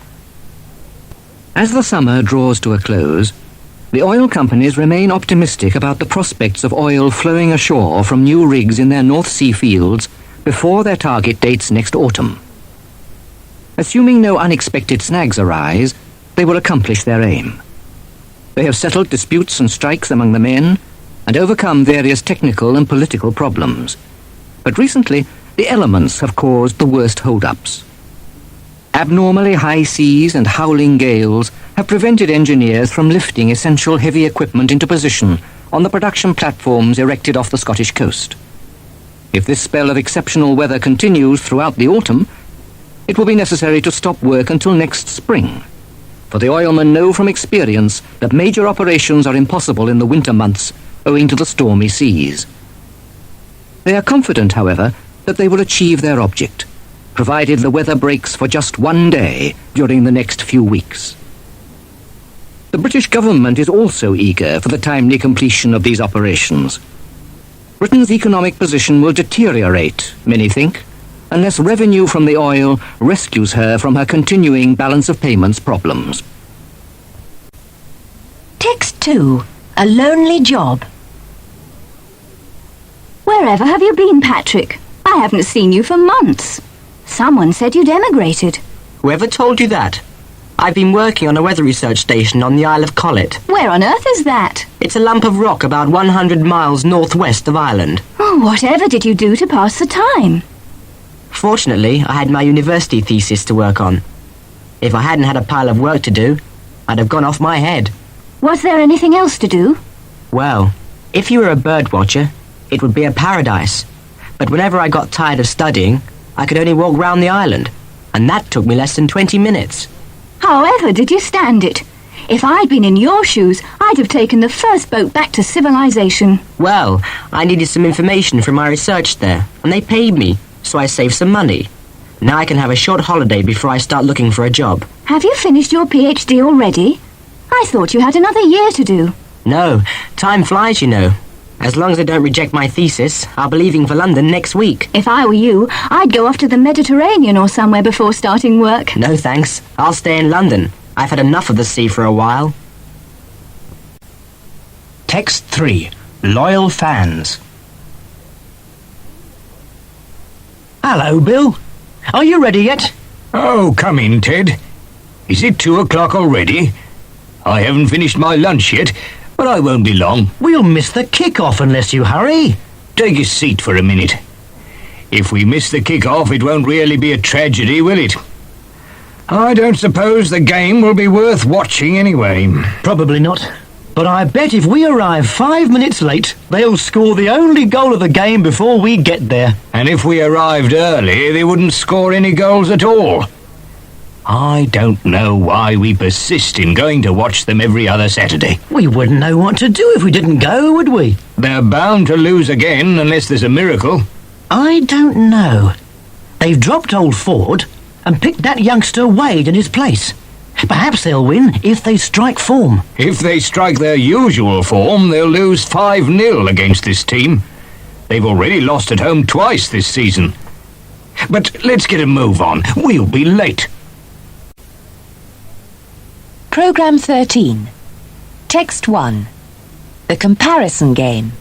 As the summer draws to a close, the oil companies remain optimistic about the prospects of oil flowing ashore from new rigs in their North Sea fields before their target dates next autumn. Assuming no unexpected snags arise, they will accomplish their aim. They have settled disputes and strikes among the men and overcome various technical and political problems. But recently, the elements have caused the worst hold-ups. Abnormally high seas and howling gales have prevented engineers from lifting essential heavy equipment into position on the production platforms erected off the Scottish coast. If this spell of exceptional weather continues throughout the autumn, it will be necessary to stop work until next spring, for the oilmen know from experience that major operations are impossible in the winter months owing to the stormy seas. They are confident, however, that they will achieve their object, provided the weather breaks for just one day during the next few weeks. The British government is also eager for the timely completion of these operations. Britain's economic position will deteriorate, many think, unless revenue from the oil rescues her from her continuing balance of payments problems. Text 2. A lonely job. Wherever have you been, Patrick? I haven't seen you for months. Someone said you'd emigrated. Whoever told you that? I've been working on a weather research station on the Isle of Collet. Where on earth is that? It's a lump of rock about 100 miles northwest of Ireland. Oh, whatever did you do to pass the time? Fortunately, I had my university thesis to work on. If I hadn't had a pile of work to do, I'd have gone off my head. Was there anything else to do? Well, if you were a bird watcher, it would be a paradise. But whenever I got tired of studying, I could only walk round the island, and that took me less than 20 minutes. However did you stand it? If I'd been in your shoes, I'd have taken the first boat back to civilization. Well, I needed some information for my research there, and they paid me, so I saved some money. Now I can have a short holiday before I start looking for a job. Have you finished your PhD already? I thought you had another year to do. No, time flies, you know. As long as I don't reject my thesis, I'll be leaving for London next week. If I were you, I'd go off to the Mediterranean or somewhere before starting work. No thanks, I'll stay in London. I've had enough of the sea for a while. Text 3. Loyal fans. Hello, Bill. Are you ready yet? Oh, come in, Ted. Is it 2 o'clock already? I haven't finished my lunch yet, but I won't be long. We'll miss the kick-off unless you hurry. Take a seat for a minute. If we miss the kick-off, it won't really be a tragedy, will it? I don't suppose the game will be worth watching anyway. Probably not. But I bet if we arrive 5 minutes late, they'll score the only goal of the game before we get there. And if we arrived early, they wouldn't score any goals at all. I don't know why we persist in going to watch them every other Saturday. We wouldn't know what to do if we didn't go, would we? They're bound to lose again unless there's a miracle. I don't know. They've dropped old Ford and picked that youngster Wade in his place. Perhaps they'll win if they strike form. If they strike their usual form, they'll lose 5-0 against this team. They've already lost at home twice this season. But let's get a move on. We'll be late. Programme 13. Text 1. The comparison game.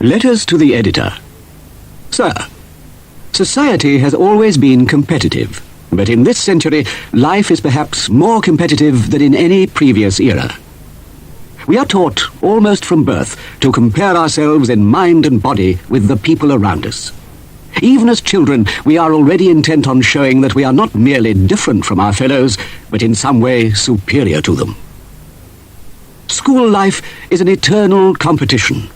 Letters to the editor. Sir, society has always been competitive, but in this century, life is perhaps more competitive than in any previous era. We are taught, almost from birth, to compare ourselves in mind and body with the people around us. Even as children, we are already intent on showing that we are not merely different from our fellows, but in some way superior to them. School life is an eternal competition.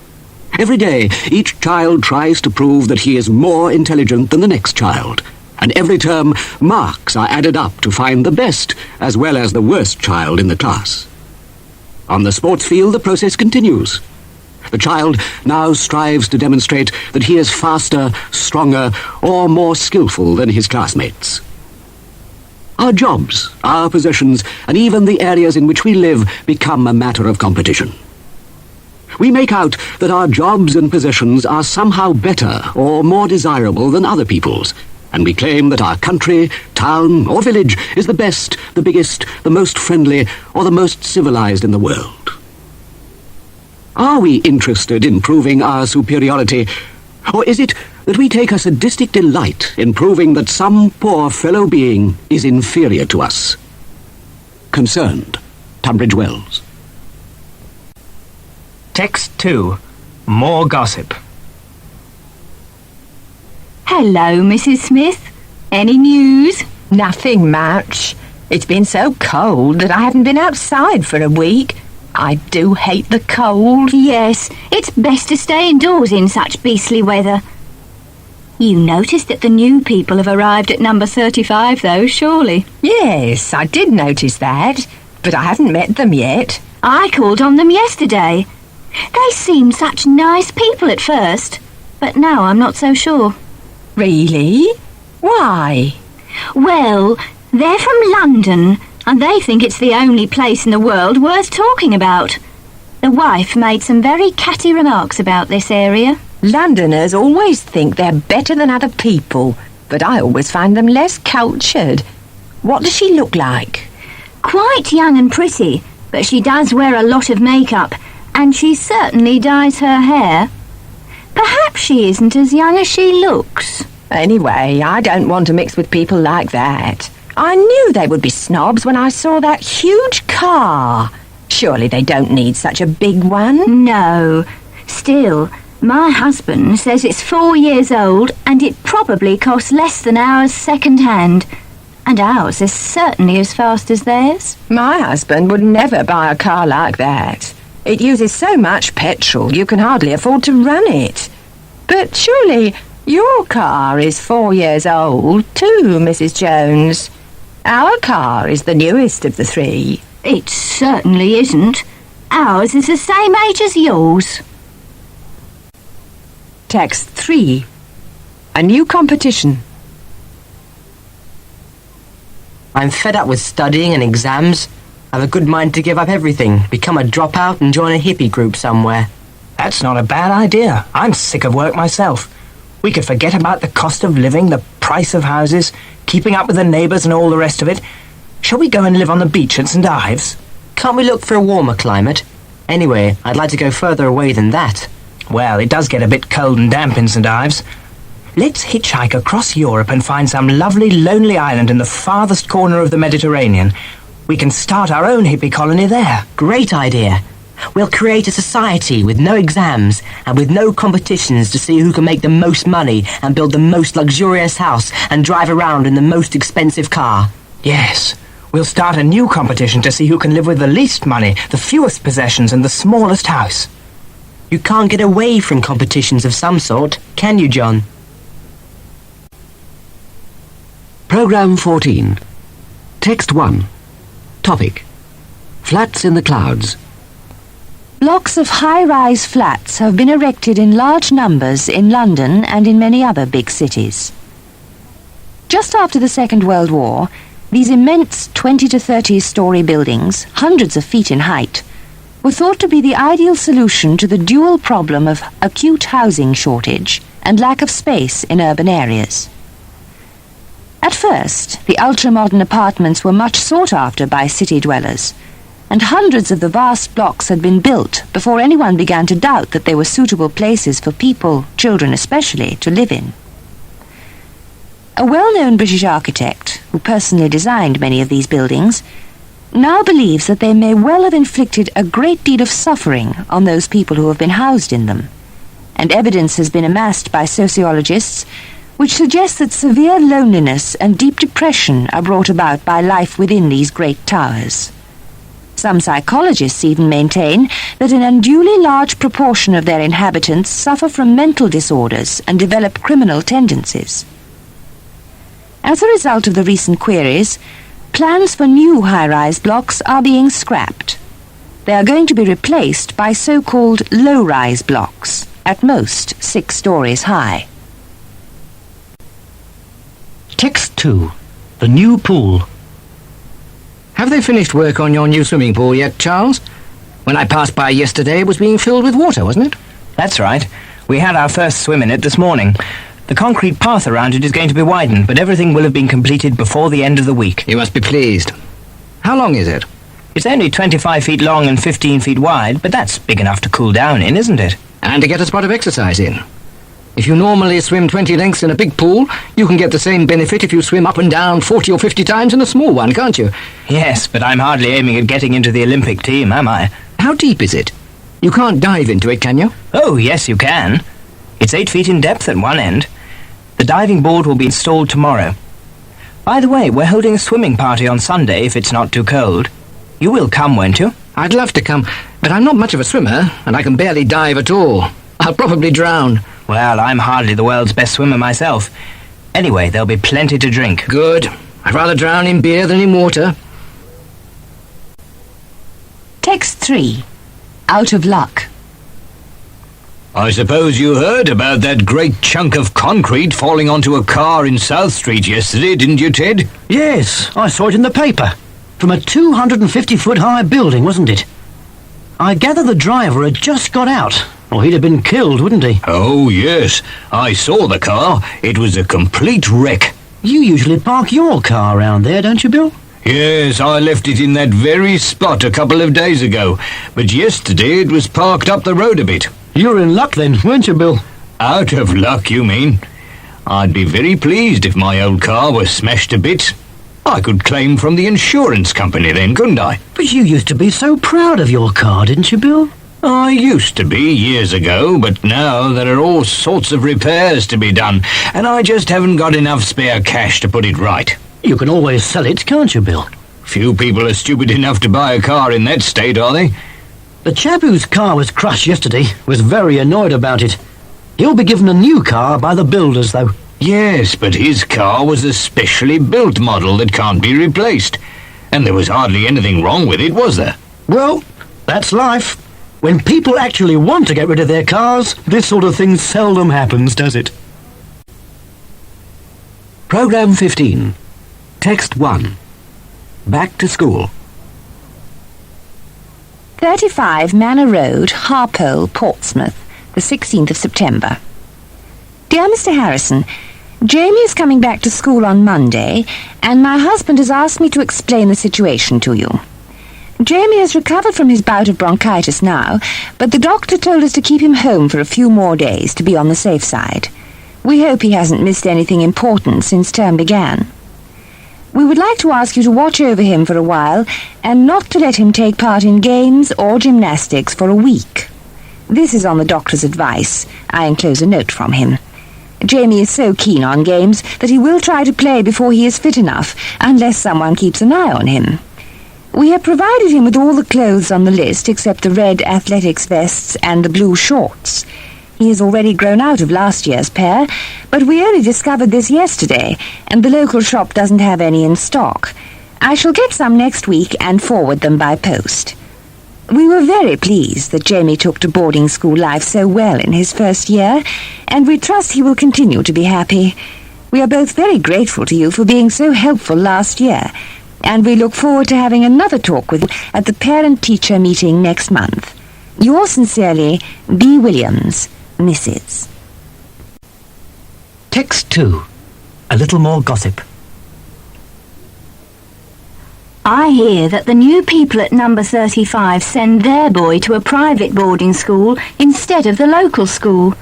Every day, each child tries to prove that he is more intelligent than the next child, and every term, marks are added up to find the best as well as the worst child in the class. On the sports field, the process continues. The child now strives to demonstrate that he is faster, stronger, or more skillful than his classmates. Our jobs, our possessions, and even the areas in which we live become a matter of competition. We make out that our jobs and possessions are somehow better or more desirable than other people's, and we claim that our country, town, or village is the best, the biggest, the most friendly, or the most civilized in the world. Are we interested in proving our superiority, or is it that we take a sadistic delight in proving that some poor fellow being is inferior to us? Concerned, Tunbridge Wells. Text 2. More gossip. Hello, Mrs. Smith. Any news? Nothing much. It's been so cold that I haven't been outside for a week. I do hate the cold. Yes, it's best to stay indoors in such beastly weather. You noticed that the new people have arrived at number 35, though, surely? Yes, I did notice that, but I haven't met them yet. I called on them yesterday. They seemed such nice people at first, but now I'm not so sure. Really? Why? Well, they're from London, and they think it's the only place in the world worth talking about. The wife made some very catty remarks about this area. Londoners always think they're better than other people, but I always find them less cultured. What does she look like? Quite young and pretty, but she does wear a lot of makeup, and she certainly dyes her hair. Perhaps she isn't as young as she looks. Anyway, I don't want to mix with people like that. I knew they would be snobs when I saw that huge car. Surely they don't need such a big one. No. Still, my husband says it's 4 years old and it probably costs less than ours second-hand. And ours is certainly as fast as theirs. My husband would never buy a car like that. It uses so much petrol you can hardly afford to run it. But surely your car is 4 years old too, Mrs. Jones. Our car is the newest of the three. It certainly isn't. Ours is the same age as yours. Text 3. A new competition. I'm fed up with studying and exams. I've a good mind to give up everything, become a dropout and join a hippie group somewhere. That's not a bad idea. I'm sick of work myself. We could forget about the cost of living, the price of houses, keeping up with the neighbours and all the rest of it. Shall we go and live on the beach at St. Ives? Can't we look for a warmer climate? Anyway, I'd like to go further away than that. Well, it does get a bit cold and damp in St. Ives. Let's hitchhike across Europe and find some lovely lonely island in the farthest corner of the Mediterranean. We can start our own hippie colony there. Great idea. We'll create a society with no exams and with no competitions to see who can make the most money and build the most luxurious house and drive around in the most expensive car. Yes, we'll start a new competition to see who can live with the least money, the fewest possessions and the smallest house. You can't get away from competitions of some sort, can you, John? Programme 14. Text 1. Topic. Flats in the clouds. Blocks of high-rise flats have been erected in large numbers in London and in many other big cities. Just after the Second World War, these immense 20 to 30-storey buildings, hundreds of feet in height, were thought to be the ideal solution to the dual problem of acute housing shortage and lack of space in urban areas. At first, the ultra-modern apartments were much sought after by city dwellers, and hundreds of the vast blocks had been built before anyone began to doubt that they were suitable places for people, children especially, to live in. A well-known British architect, who personally designed many of these buildings, now believes that they may well have inflicted a great deal of suffering on those people who have been housed in them, and evidence has been amassed by sociologists which suggests that severe loneliness and deep depression are brought about by life within these great towers. Some psychologists even maintain that an unduly large proportion of their inhabitants suffer from mental disorders and develop criminal tendencies. As a result of the recent queries, plans for new high-rise blocks are being scrapped. They are going to be replaced by so-called low-rise blocks, at most 6 stories high. Text 2. The new pool. Have they finished work on your new swimming pool yet, Charles? When I passed by yesterday, it was being filled with water, wasn't it? That's right. We had our first swim in it this morning. The concrete path around it is going to be widened, but everything will have been completed before the end of the week. You must be pleased. How long is it? It's only 25 feet long and 15 feet wide, but that's big enough to cool down in, isn't it? And to get a spot of exercise in. If you normally swim 20 lengths in a big pool, you can get the same benefit if you swim up and down 40 or 50 times in a small one, can't you? Yes, but I'm hardly aiming at getting into the Olympic team, am I? How deep is it? You can't dive into it, can you? Oh, yes, you can. It's 8 feet in depth at one end. The diving board will be installed tomorrow. By the way, we're holding a swimming party on Sunday if it's not too cold. You will come, won't you? I'd love to come, but I'm not much of a swimmer, and I can barely dive at all. I'll probably drown. Well, I'm hardly the world's best swimmer myself. Anyway, there'll be plenty to drink. Good. I'd rather drown in beer than in water. Text 3. Out of luck. I suppose you heard about that great chunk of concrete falling onto a car in South Street yesterday, didn't you, Ted? Yes, I saw it in the paper. From a 250-foot-high building, wasn't it? I gather the driver had just got out, or he'd have been killed, wouldn't he? Oh, yes. I saw the car. It was a complete wreck. You usually park your car around there, don't you, Bill? Yes, I left it in that very spot a couple of days ago, but yesterday it was parked up the road a bit. You were in luck then, weren't you, Bill? Out of luck, you mean? I'd be very pleased if my old car was smashed to bits. I could claim from the insurance company then, couldn't I? But you used to be so proud of your car, didn't you, Bill? I used to be years ago, but now there are all sorts of repairs to be done, and I just haven't got enough spare cash to put it right. You can always sell it, can't you, Bill? Few people are stupid enough to buy a car in that state, are they? The chap whose car was crushed yesterday was very annoyed about it. He'll be given a new car by the builders, though. Yes, but his car was a specially built model that can't be replaced. And there was hardly anything wrong with it, was there? Well, that's life. When people actually want to get rid of their cars, this sort of thing seldom happens, does it? Programme 15. Text 1. Back to school. 35 Manor Road, Harpole, Portsmouth, the 16th of September. Dear Mr. Harrison, Jamie is coming back to school on Monday, and my husband has asked me to explain the situation to you. Jamie has recovered from his bout of bronchitis now, but the doctor told us to keep him home for a few more days to be on the safe side. We hope he hasn't missed anything important since term began. We would like to ask you to watch over him for a while and not to let him take part in games or gymnastics for a week. This is on the doctor's advice. I enclose a note from him. Jamie is so keen on games that he will try to play before he is fit enough, unless someone keeps an eye on him. We have provided him with all the clothes on the list except the red athletics vests and the blue shorts. He has already grown out of last year's pair, but we only discovered this yesterday, and the local shop doesn't have any in stock. I shall get some next week and forward them by post. We were very pleased that Jamie took to boarding school life so well in his first year, and we trust he will continue to be happy. We are both very grateful to you for being so helpful last year, and we look forward to having another talk with you at the parent-teacher meeting next month. Yours sincerely, B. Williams, Mrs. Text 2. A little more gossip. I hear that the new people at number 35 send their boy to a private boarding school instead of the local school.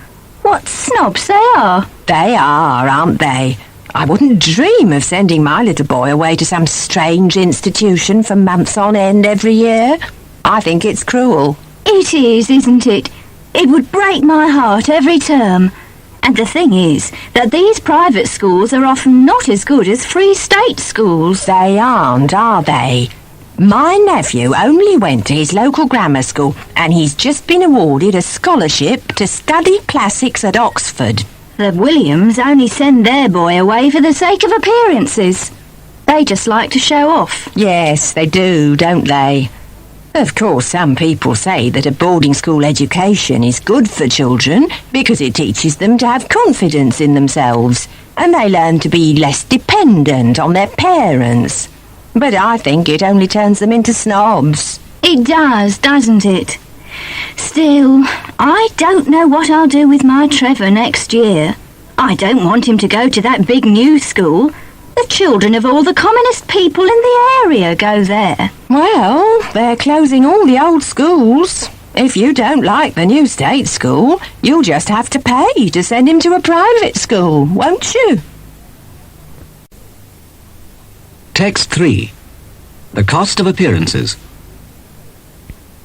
What snobs they are. They are, aren't they? I wouldn't dream of sending my little boy away to some strange institution for months on end every year. I think it's cruel. It is, isn't it? It would break my heart every term. And the thing is that these private schools are often not as good as Free State schools. They aren't, are they? My nephew only went to his local grammar school and he's just been awarded a scholarship to study classics at Oxford. The Williams only send their boy away for the sake of appearances. They just like to show off. Yes, they do, don't they? Of course, some people say that a boarding school education is good for children because it teaches them to have confidence in themselves and they learn to be less dependent on their parents. But I think it only turns them into snobs. It does, doesn't it? Still, I don't know what I'll do with my Trevor next year. I don't want him to go to that big new school. The children of all the commonest people in the area go there. Well, they're closing all the old schools. If you don't like the new state school, you'll just have to pay to send him to a private school, won't you? Text 3. The cost of appearances.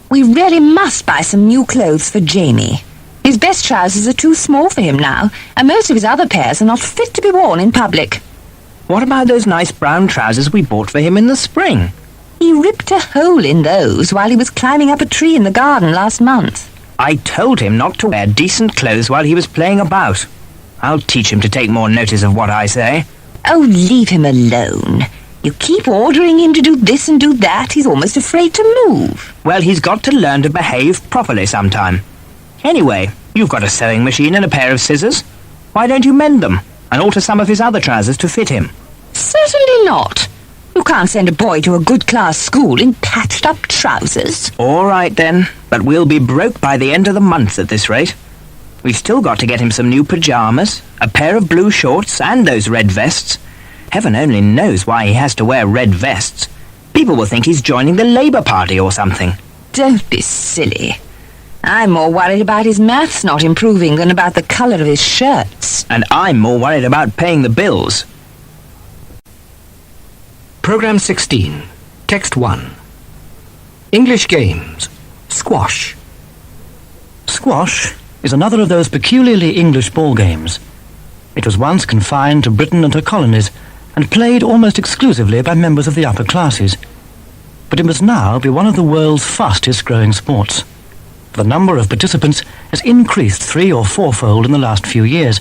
We really must buy some new clothes for Jamie. His best trousers are too small for him now, and most of his other pairs are not fit to be worn in public. What about those nice brown trousers we bought for him in the spring? He ripped a hole in those while he was climbing up a tree in the garden last month. I told him not to wear decent clothes while he was playing about. I'll teach him to take more notice of what I say. Oh, leave him alone. You keep ordering him to do this and do that, he's almost afraid to move. Well, he's got to learn to behave properly sometime. Anyway, you've got a sewing machine and a pair of scissors. Why don't you mend them and alter some of his other trousers to fit him? Certainly not. You can't send a boy to a good-class school in patched-up trousers. All right, then. But we'll be broke by the end of the month at this rate. We've still got to get him some new pyjamas, a pair of blue shorts, and those red vests. Heaven only knows why he has to wear red vests. People will think he's joining the Labour Party or something. Don't be silly. I'm more worried about his maths not improving than about the colour of his shirts. And I'm more worried about paying the bills. Program 16. Text 1. English games. Squash. Squash is another of those peculiarly English ball games. It was once confined to Britain and her colonies, and played almost exclusively by members of the upper classes. But it must now be one of the world's fastest-growing sports. The number of participants has increased 3- or 4-fold in the last few years,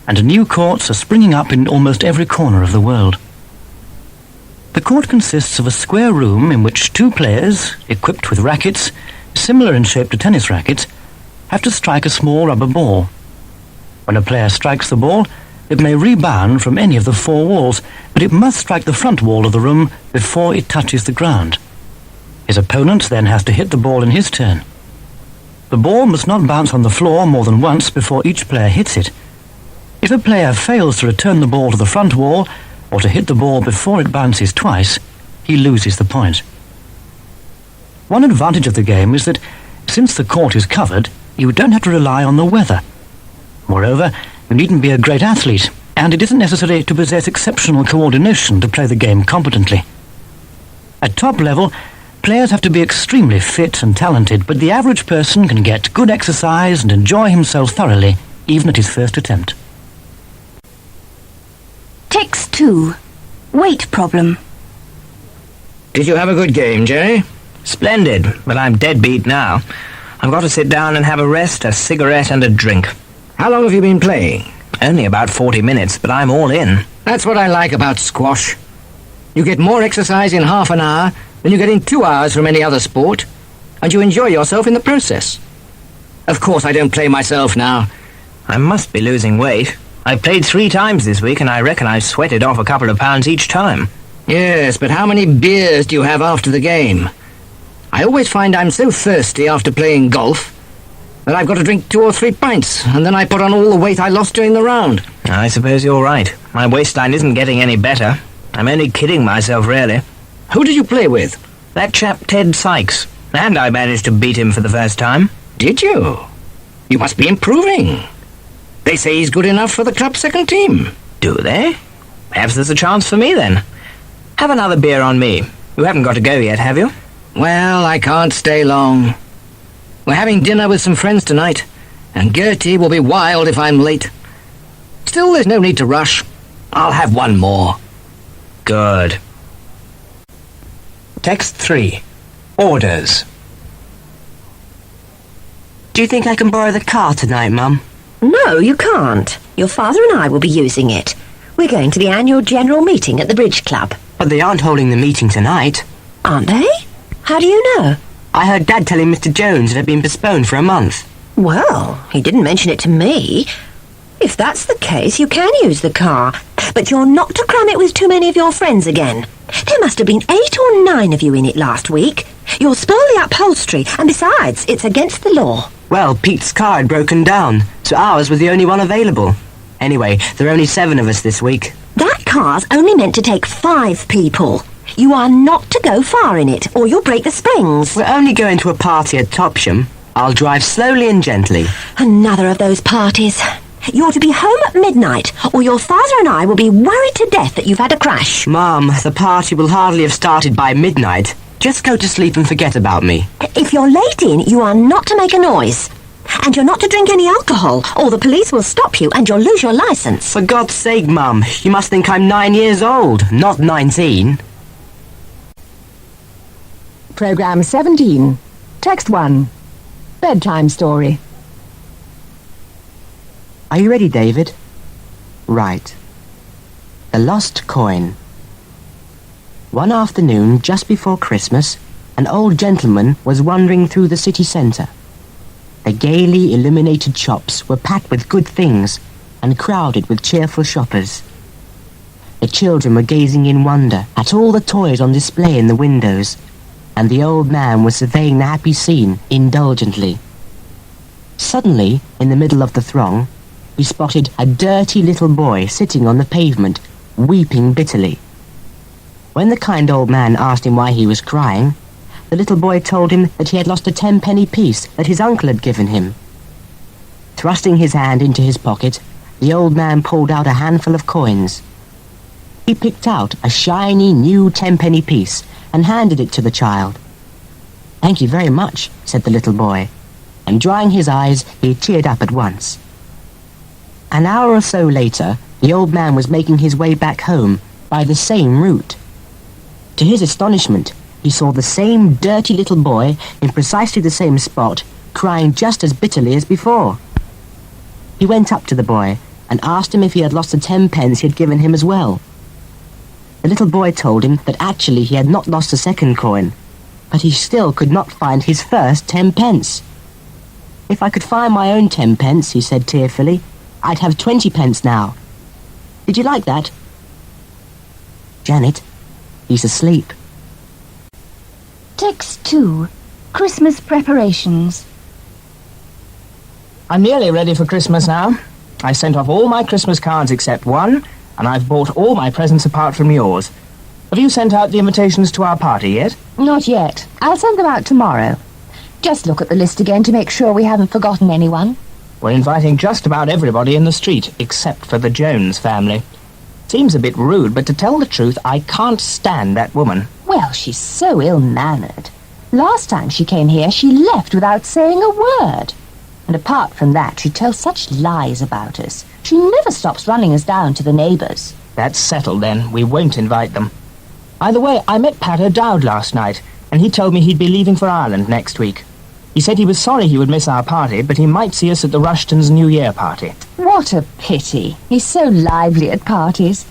and new courts are springing up in almost every corner of the world. The court consists of a square room in which 2 players, equipped with rackets, similar in shape to tennis rackets, have to strike a small rubber ball. When a player strikes the ball, it may rebound from any of the 4 walls, but it must strike the front wall of the room before it touches the ground. His opponent then has to hit the ball in his turn. The ball must not bounce on the floor more than once before each player hits it. If a player fails to return the ball to the front wall, or to hit the ball before it bounces twice, he loses the point. One advantage of the game is that, since the court is covered, you don't have to rely on the weather. Moreover, you needn't be a great athlete, and it isn't necessary to possess exceptional coordination to play the game competently. At top level, players have to be extremely fit and talented, but the average person can get good exercise and enjoy himself thoroughly, even at his first attempt. Text 2. Weight problem. Did you have a good game, Jerry? Splendid, but I'm dead beat now. I've got to sit down and have a rest, a cigarette and a drink. How long have you been playing? Only about 40 minutes, but I'm all in. That's what I like about squash. You get more exercise in half an hour than you get in 2 hours from any other sport, and you enjoy yourself in the process. Of course, I don't play myself now. I must be losing weight. I've played 3 times this week, and I reckon I've sweated off a couple of pounds each time. Yes, but how many beers do you have after the game? I always find I'm so thirsty after playing golf that I've got to drink 2 or 3 pints, and then I put on all the weight I lost during the round. I suppose you're right. My waistline isn't getting any better. I'm only kidding myself, really. Who did you play with? That chap Ted Sykes. And I managed to beat him for the first time. Did you? You must be improving. They say he's good enough for the club's second team. Do they? Perhaps there's a chance for me, then. Have another beer on me. You haven't got to go yet, have you? Well, I can't stay long. We're having dinner with some friends tonight, and Gertie will be wild if I'm late. Still, there's no need to rush. I'll have one more. Good. Text 3. Orders. Do you think I can borrow the car tonight, Mum? No, you can't. Your father and I will be using it. We're going to the annual general meeting at the Bridge Club. But they aren't holding the meeting tonight. Aren't they? How do you know? I heard Dad telling Mr. Jones it had been postponed for a month. Well, he didn't mention it to me. If that's the case, you can use the car. But you're not to cram it with too many of your friends again. There must have been 8 or 9 of you in it last week. You'll spoil the upholstery, and besides, it's against the law. Well, Pete's car had broken down, so ours was the only one available. Anyway, there are only 7 of us this week. That car's only meant to take 5 people. You are not to go far in it, or you'll break the springs. We're only going to a party at Topsham. I'll drive slowly and gently. Another of those parties. You're to be home at midnight, or your father and I will be worried to death that you've had a crash. Mum, the party will hardly have started by midnight. Just go to sleep and forget about me. If you're late in, you are not to make a noise. And you're not to drink any alcohol, or the police will stop you and you'll lose your licence. For God's sake, Mum, you must think I'm 9 years old, not 19. Programme 17. Text 1. Bedtime story. Are you ready, David? Right. The Lost Coin. One afternoon, just before Christmas, an old gentleman was wandering through the city centre. The gaily illuminated shops were packed with good things and crowded with cheerful shoppers. The children were gazing in wonder at all the toys on display in the windows, and the old man was surveying the happy scene indulgently. Suddenly, in the middle of the throng, he spotted a dirty little boy sitting on the pavement, weeping bitterly. When the kind old man asked him why he was crying, the little boy told him that he had lost a 10-penny piece that his uncle had given him. Thrusting his hand into his pocket, the old man pulled out a handful of coins. He picked out a shiny new 10-penny piece and handed it to the child. "Thank you very much," said the little boy, and drying his eyes, he cheered up at once. An hour or so later, the old man was making his way back home by the same route. To his astonishment, he saw the same dirty little boy in precisely the same spot, crying just as bitterly as before. He went up to the boy and asked him if he had lost the 10 pence he had given him as well. The little boy told him that actually he had not lost a second coin, but he still could not find his first 10 pence. "If I could find my own 10 pence, he said tearfully, "I'd have 20 pence now. Did you like that?" "Janet, he's asleep." Text 2. Christmas preparations. I'm nearly ready for Christmas now. I sent off all my Christmas cards except one, and I've bought all my presents apart from yours. Have you sent out the invitations to our party yet? Not yet. I'll send them out tomorrow. Just look at the list again to make sure we haven't forgotten anyone. We're inviting just about everybody in the street, except for the Jones family. Seems a bit rude, but to tell the truth, I can't stand that woman. Well, she's so ill-mannered. Last time she came here, she left without saying a word. And apart from that, she tells such lies about us. She never stops running us down to the neighbours. That's settled then. We won't invite them. Either way, I met Pat O'Dowd last night, and he told me he'd be leaving for Ireland next week. He said he was sorry he would miss our party, but he might see us at the Rushtons' New Year party. What a pity. He's so lively at parties.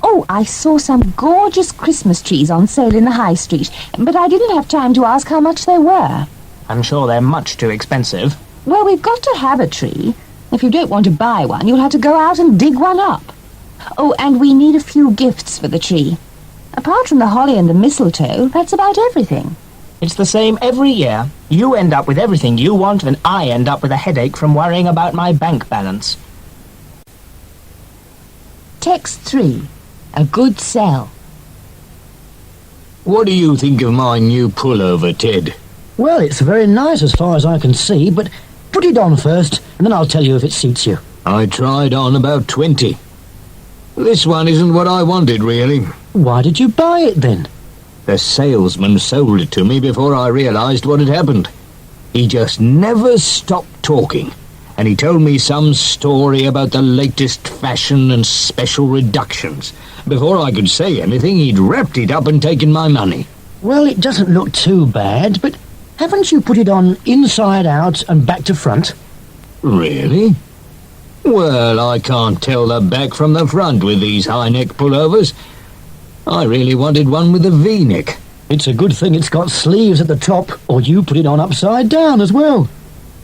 Oh, I saw some gorgeous Christmas trees on sale in the high street, but I didn't have time to ask how much they were. I'm sure they're much too expensive. Well, we've got to have a tree. If you don't want to buy one, you'll have to go out and dig one up. Oh, and we need a few gifts for the tree. Apart from the holly and the mistletoe, that's about everything. It's the same every year. You end up with everything you want, and I end up with a headache from worrying about my bank balance. Text 3. A good sell. What do you think of my new pullover, Ted? Well, it's very nice as far as I can see, but put it on first, and then I'll tell you if it suits you. I tried on about 20. This one isn't what I wanted, really. Why did you buy it, then? The salesman sold it to me before I realized what had happened. He just never stopped talking, and he told me some story about the latest fashion and special reductions. Before I could say anything, he'd wrapped it up and taken my money. Well, it doesn't look too bad, but haven't you put it on inside out and back to front? Really? Well, I can't tell the back from the front with these high-neck pullovers. I really wanted one with a V-neck. It's a good thing it's got sleeves at the top, or you put it on upside down as well.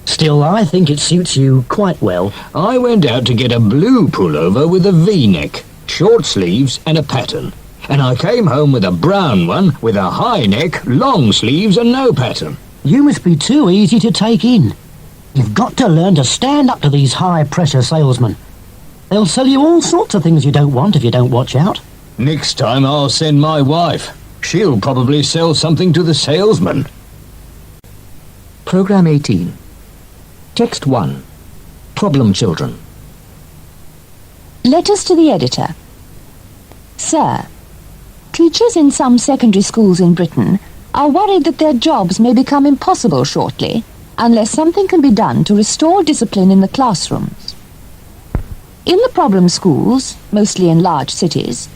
Still, I think it suits you quite well. I went out to get a blue pullover with a V-neck, short sleeves and a pattern. And I came home with a brown one with a high neck, long sleeves and no pattern. You must be too easy to take in. You've got to learn to stand up to these high-pressure salesmen. They'll sell you all sorts of things you don't want if you don't watch out. Next time I'll send my wife. She'll probably sell something to the salesman. Program 18. Text 1. Problem children. Letters to the editor. Sir, teachers in some secondary schools in Britain are worried that their jobs may become impossible shortly unless something can be done to restore discipline in the classrooms. In the problem schools, mostly in large cities,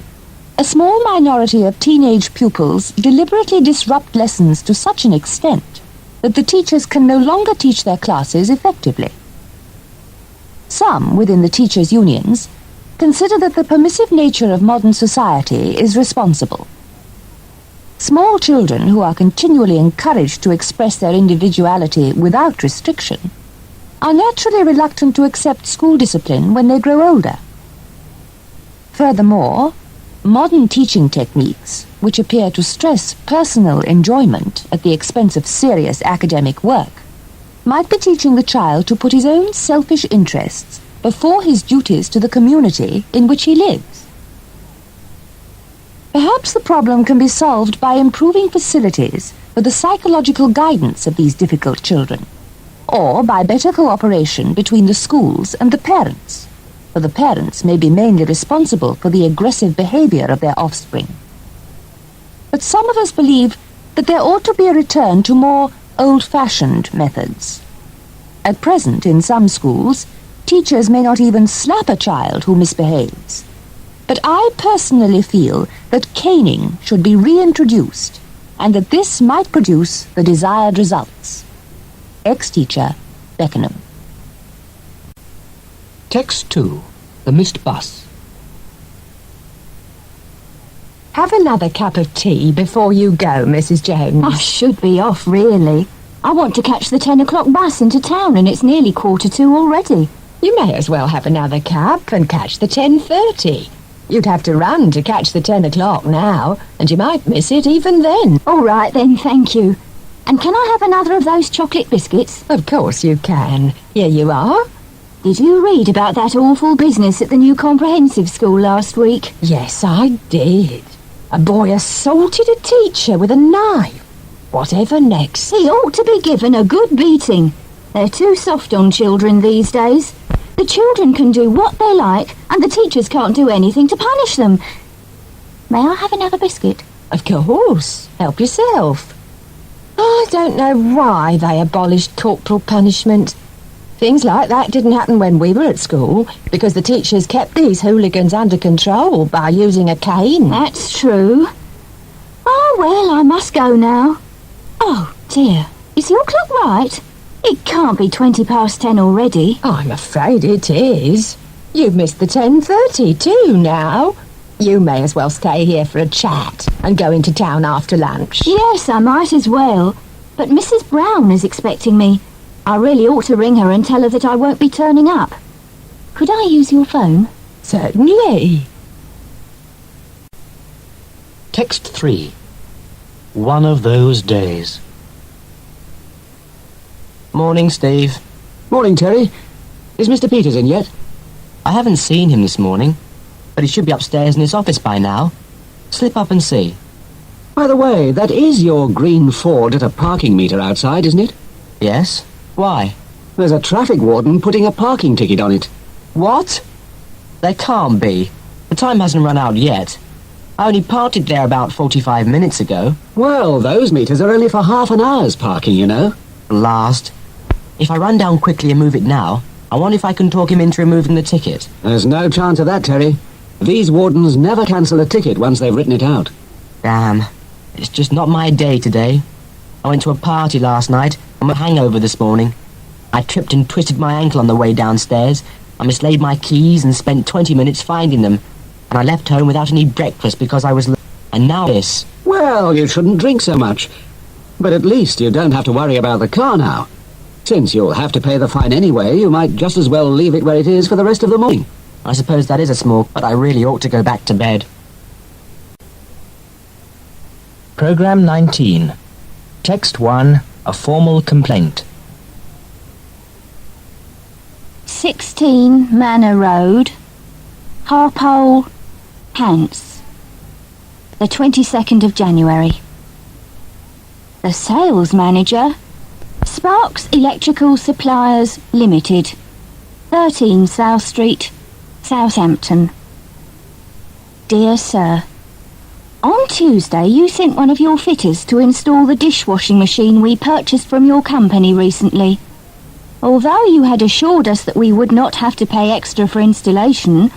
a small minority of teenage pupils deliberately disrupt lessons to such an extent that the teachers can no longer teach their classes effectively. Some within the teachers' unions consider that the permissive nature of modern society is responsible. Small children who are continually encouraged to express their individuality without restriction are naturally reluctant to accept school discipline when they grow older. Furthermore, modern teaching techniques, which appear to stress personal enjoyment at the expense of serious academic work, might be teaching the child to put his own selfish interests before his duties to the community in which he lives. Perhaps the problem can be solved by improving facilities for the psychological guidance of these difficult children, or by better cooperation between the schools and the parents, for the parents may be mainly responsible for the aggressive behavior of their offspring. But some of us believe that there ought to be a return to more old-fashioned methods. At present, in some schools, teachers may not even slap a child who misbehaves. But I personally feel that caning should be reintroduced, and that this might produce the desired results. Ex-teacher, Beckenham. Text 2. The missed bus. Have another cup of tea before you go, Mrs. Jones. I should be off, really. I want to catch the 10 o'clock bus into town and it's nearly 1:45 already. You may as well have another cup and catch the 10:30. You'd have to run to catch the 10 o'clock now, and you might miss it even then. All right then, thank you. And can I have another of those chocolate biscuits? Of course you can. Here you are. Did you read about that awful business at the new comprehensive school last week? Yes, I did. A boy assaulted a teacher with a knife. Whatever next? He ought to be given a good beating. They're too soft on children these days. The children can do what they like, and the teachers can't do anything to punish them. May I have another biscuit? Of course. Help yourself. I don't know why they abolished corporal punishment. Things like that didn't happen when we were at school, because the teachers kept these hooligans under control by using a cane. That's true. Oh, well, I must go now. Oh, dear. Is your clock right? It can't be 10 already. I'm afraid it is. You've missed the 10:30 too now. You may as well stay here for a chat and go into town after lunch. Yes, I might as well. But Mrs. Brown is expecting me. I really ought to ring her and tell her that I won't be turning up. Could I use your phone? Certainly. Text 3. One of those days. Morning, Steve. Morning, Terry. Is Mr. Peters in yet? I haven't seen him this morning, but he should be upstairs in his office by now. Slip up and see. By the way, that is your green Ford at a parking meter outside, isn't it? Yes? Why? There's a traffic warden putting a parking ticket on it. What? There can't be. The time hasn't run out yet. I only parked it there about 45 minutes ago. Well, those meters are only for half an hour's parking, you know. Blast. If I run down quickly and move it now, I wonder if I can talk him into removing the ticket. There's no chance of that, Terry. These wardens never cancel a ticket once they've written it out. Damn. It's just not my day today. I went to a party last night and a hangover this morning. I tripped and twisted my ankle on the way downstairs. I mislaid my keys and spent 20 minutes finding them. And I left home without any breakfast because I was... And now this. Well, you shouldn't drink so much. But at least you don't have to worry about the car now. Since you'll have to pay the fine anyway, you might just as well leave it where it is for the rest of the morning. I suppose that is a small, but I really ought to go back to bed. Program 19. Text 1. A formal complaint. 16 Manor Road. Harpole, Hants. The 22nd of January. The sales manager, Sparks Electrical Suppliers Limited, 13 South Street, Southampton. Dear Sir, on Tuesday you sent one of your fitters to install the dishwashing machine we purchased from your company recently. Although you had assured us that we would not have to pay extra for installation,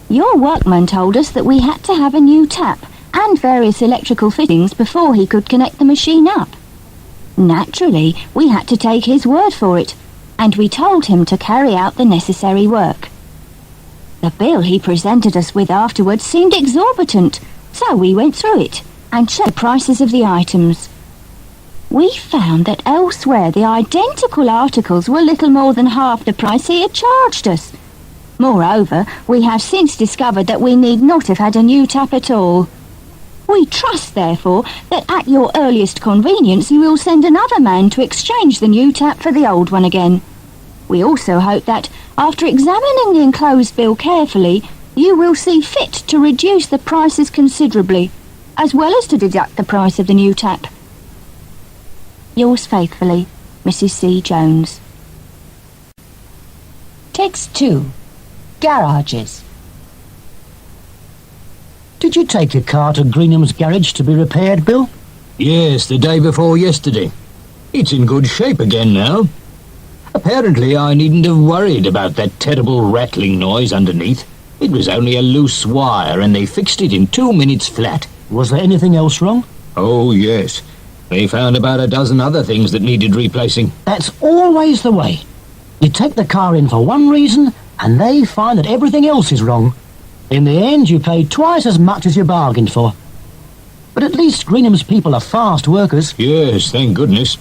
your workman told us that we had to have a new tap and various electrical fittings before he could connect the machine up. Naturally, we had to take his word for it, and we told him to carry out the necessary work. The bill he presented us with afterwards seemed exorbitant, so we went through it and checked the prices of the items. We found that elsewhere the identical articles were little more than half the price he had charged us. Moreover, we have since discovered that we need not have had a new tap at all. We trust, therefore, that at your earliest convenience you will send another man to exchange the new tap for the old one again. We also hope that, after examining the enclosed bill carefully, you will see fit to reduce the prices considerably, as well as to deduct the price of the new tap. Yours faithfully, Mrs. C. Jones. Text 2. Garages. Did you take your car to Greenham's garage to be repaired, Bill? Yes, the day before yesterday. It's in good shape again now. Apparently I needn't have worried about that terrible rattling noise underneath. It was only a loose wire and they fixed it in 2 minutes flat. Was there anything else wrong? Oh, yes. They found about a dozen other things that needed replacing. That's always the way. You take the car in for one reason and they find that everything else is wrong. In the end, you paid twice as much as you bargained for. But at least Greenham's people are fast workers. Yes, thank goodness.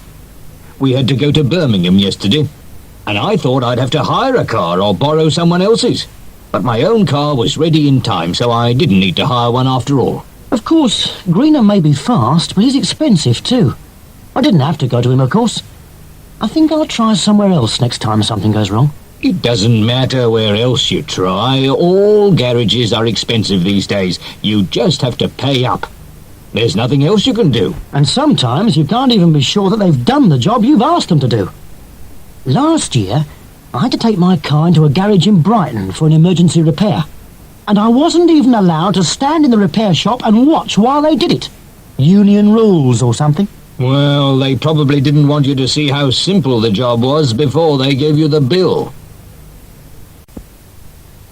We had to go to Birmingham yesterday, and I thought I'd have to hire a car or borrow someone else's. But my own car was ready in time, so I didn't need to hire one after all. Of course, Greenham may be fast, but he's expensive too. I didn't have to go to him, of course. I think I'll try somewhere else next time something goes wrong. It doesn't matter where else you try. All garages are expensive these days. You just have to pay up. There's nothing else you can do. And sometimes you can't even be sure that they've done the job you've asked them to do. Last year, I had to take my car into a garage in Brighton for an emergency repair. And I wasn't even allowed to stand in the repair shop and watch while they did it. Union rules or something. Well, they probably didn't want you to see how simple the job was before they gave you the bill.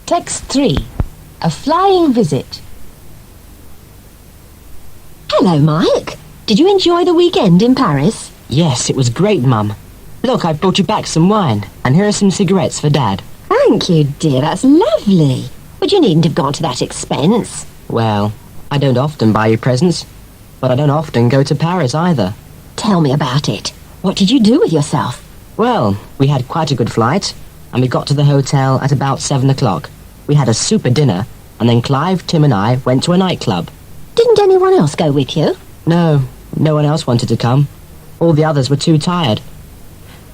Text 3. A flying visit. Hello, Mike. Did you enjoy the weekend in Paris? Yes, it was great, Mum. Look, I've brought you back some wine, and here are some cigarettes for Dad. Thank you, dear. That's lovely. But you needn't have gone to that expense. Well, I don't often buy you presents, but I don't often go to Paris either. Tell me about it. What did you do with yourself? Well, we had quite a good flight, and we got to the hotel at about 7 o'clock. We had a super dinner, and then Clive, Tim and I went to a nightclub. Didn't anyone else go with you? No, no one else wanted to come. All the others were too tired.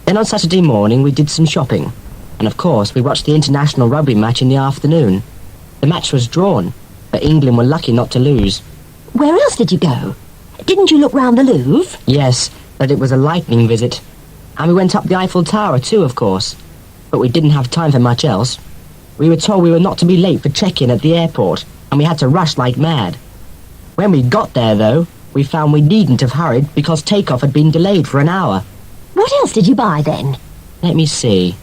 Then on Saturday morning we did some shopping, and of course we watched the international rugby match in the afternoon. The match was drawn, but England were lucky not to lose. Where else did you go? Didn't you look round the Louvre? Yes, but it was a lightning visit. And we went up the Eiffel Tower too, of course. But we didn't have time for much else. We were told we were not to be late for check-in at the airport, and we had to rush like mad. When we got there, though, we found we needn't have hurried because takeoff had been delayed for an hour. What else did you buy then? Let me see.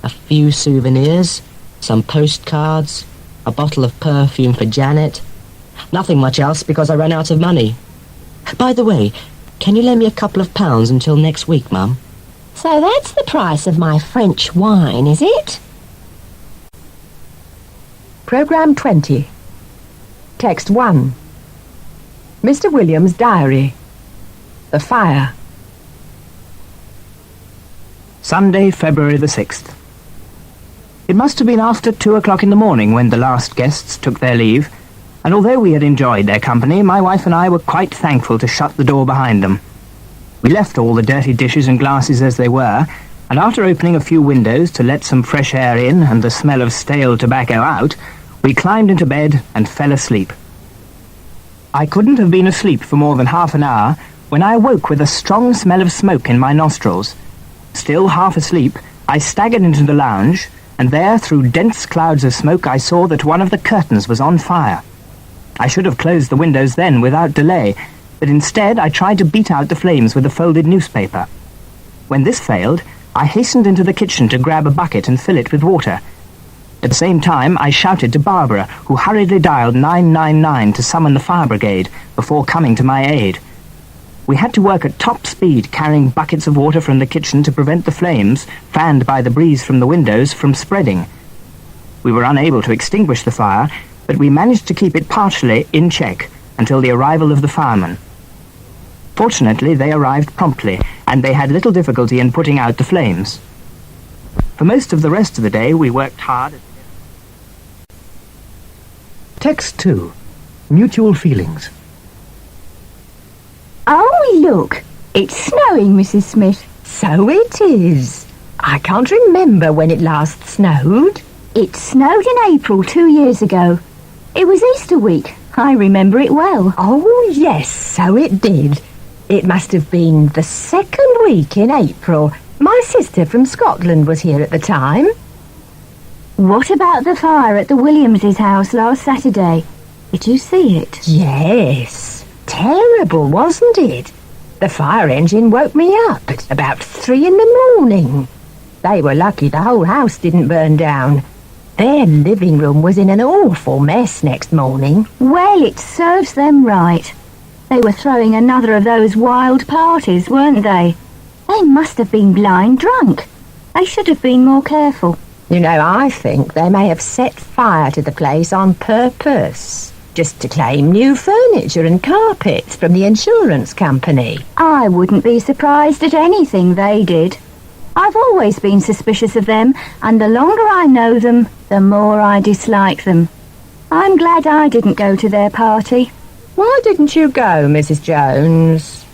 A few souvenirs, some postcards, a bottle of perfume for Janet. Nothing much else because I ran out of money. By the way, can you lend me a couple of pounds until next week, Mum? So that's the price of my French wine, is it? Programme 20. Text 1. Mr. Williams' diary. The fire. Sunday, February the 6th. It must have been after 2 o'clock in the morning when the last guests took their leave, and although we had enjoyed their company, my wife and I were quite thankful to shut the door behind them. We left all the dirty dishes and glasses as they were, and after opening a few windows to let some fresh air in and the smell of stale tobacco out, We climbed into bed and fell asleep. I couldn't have been asleep for more than half an hour when I awoke with a strong smell of smoke in my nostrils. Still half asleep, I staggered into the lounge, and there, through dense clouds of smoke, I saw that one of the curtains was on fire. I should have closed the windows then without delay, but instead I tried to beat out the flames with a folded newspaper. When this failed, I hastened into the kitchen to grab a bucket and fill it with water. At the same time, I shouted to Barbara, who hurriedly dialed 999 to summon the fire brigade before coming to my aid. We had to work at top speed, carrying buckets of water from the kitchen to prevent the flames, fanned by the breeze from the windows, from spreading. We were unable to extinguish the fire, but we managed to keep it partially in check until the arrival of the firemen. Fortunately, they arrived promptly, and they had little difficulty in putting out the flames. For most of the rest of the day, we worked hard. Text 2. Mutual feelings. Oh, look! It's snowing, Mrs. Smith. So it is. I can't remember when it last snowed. It snowed in April 2 years ago. It was Easter week. I remember it well. Oh, yes, so it did. It must have been the second week in April. My sister from Scotland was here at the time. What about the fire at the Williamses' house last Saturday? Did you see it? Yes. Terrible, wasn't it? The fire engine woke me up at about 3 in the morning. They were lucky the whole house didn't burn down. Their living room was in an awful mess next morning. Well, it serves them right. They were throwing another of those wild parties, weren't they? They must have been blind drunk. They should have been more careful. You know, I think they may have set fire to the place on purpose, just to claim new furniture and carpets from the insurance company. I wouldn't be surprised at anything they did. I've always been suspicious of them, and the longer I know them, the more I dislike them. I'm glad I didn't go to their party. Why didn't you go, Mrs. Jones?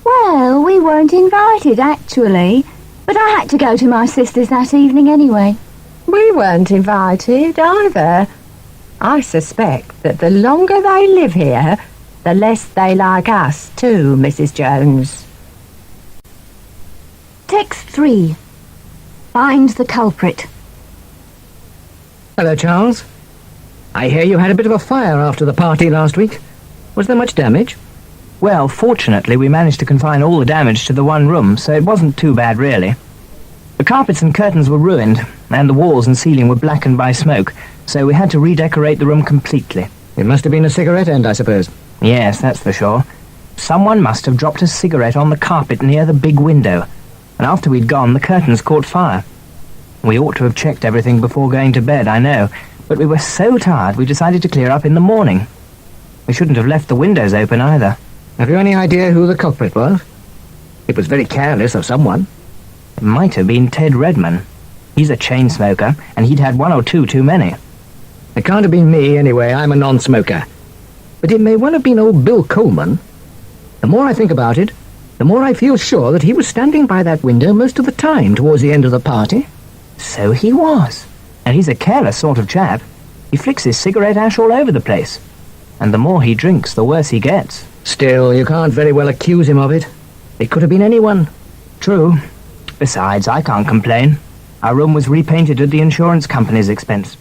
Well, we weren't invited, actually, but I had to go to my sister's that evening anyway. We weren't invited either. I suspect that the longer they live here, the less they like us too, Mrs. Jones. Text 3. Find the culprit. Hello, Charles. I hear you had a bit of a fire after the party last week. Was there much damage? Well, fortunately, we managed to confine all the damage to the one room, so it wasn't too bad, really. The carpets and curtains were ruined, and the walls and ceiling were blackened by smoke, so we had to redecorate the room completely. It must have been a cigarette end, I suppose. Yes, that's for sure. Someone must have dropped a cigarette on the carpet near the big window, and after we'd gone, the curtains caught fire. We ought to have checked everything before going to bed, I know, but we were so tired we decided to clear up in the morning. We shouldn't have left the windows open either. Have you any idea who the culprit was? It was very careless of someone. It might have been Ted Redman. He's a chain smoker, and he'd had one or two too many. It can't have been me, anyway. I'm a non-smoker. But it may well have been old Bill Coleman. The more I think about it, the more I feel sure that he was standing by that window most of the time towards the end of the party. So he was. And he's a careless sort of chap. He flicks his cigarette ash all over the place. And the more he drinks, the worse he gets. Still, you can't very well accuse him of it. It could have been anyone. True. Besides, I can't complain. Our room was repainted at the insurance company's expense.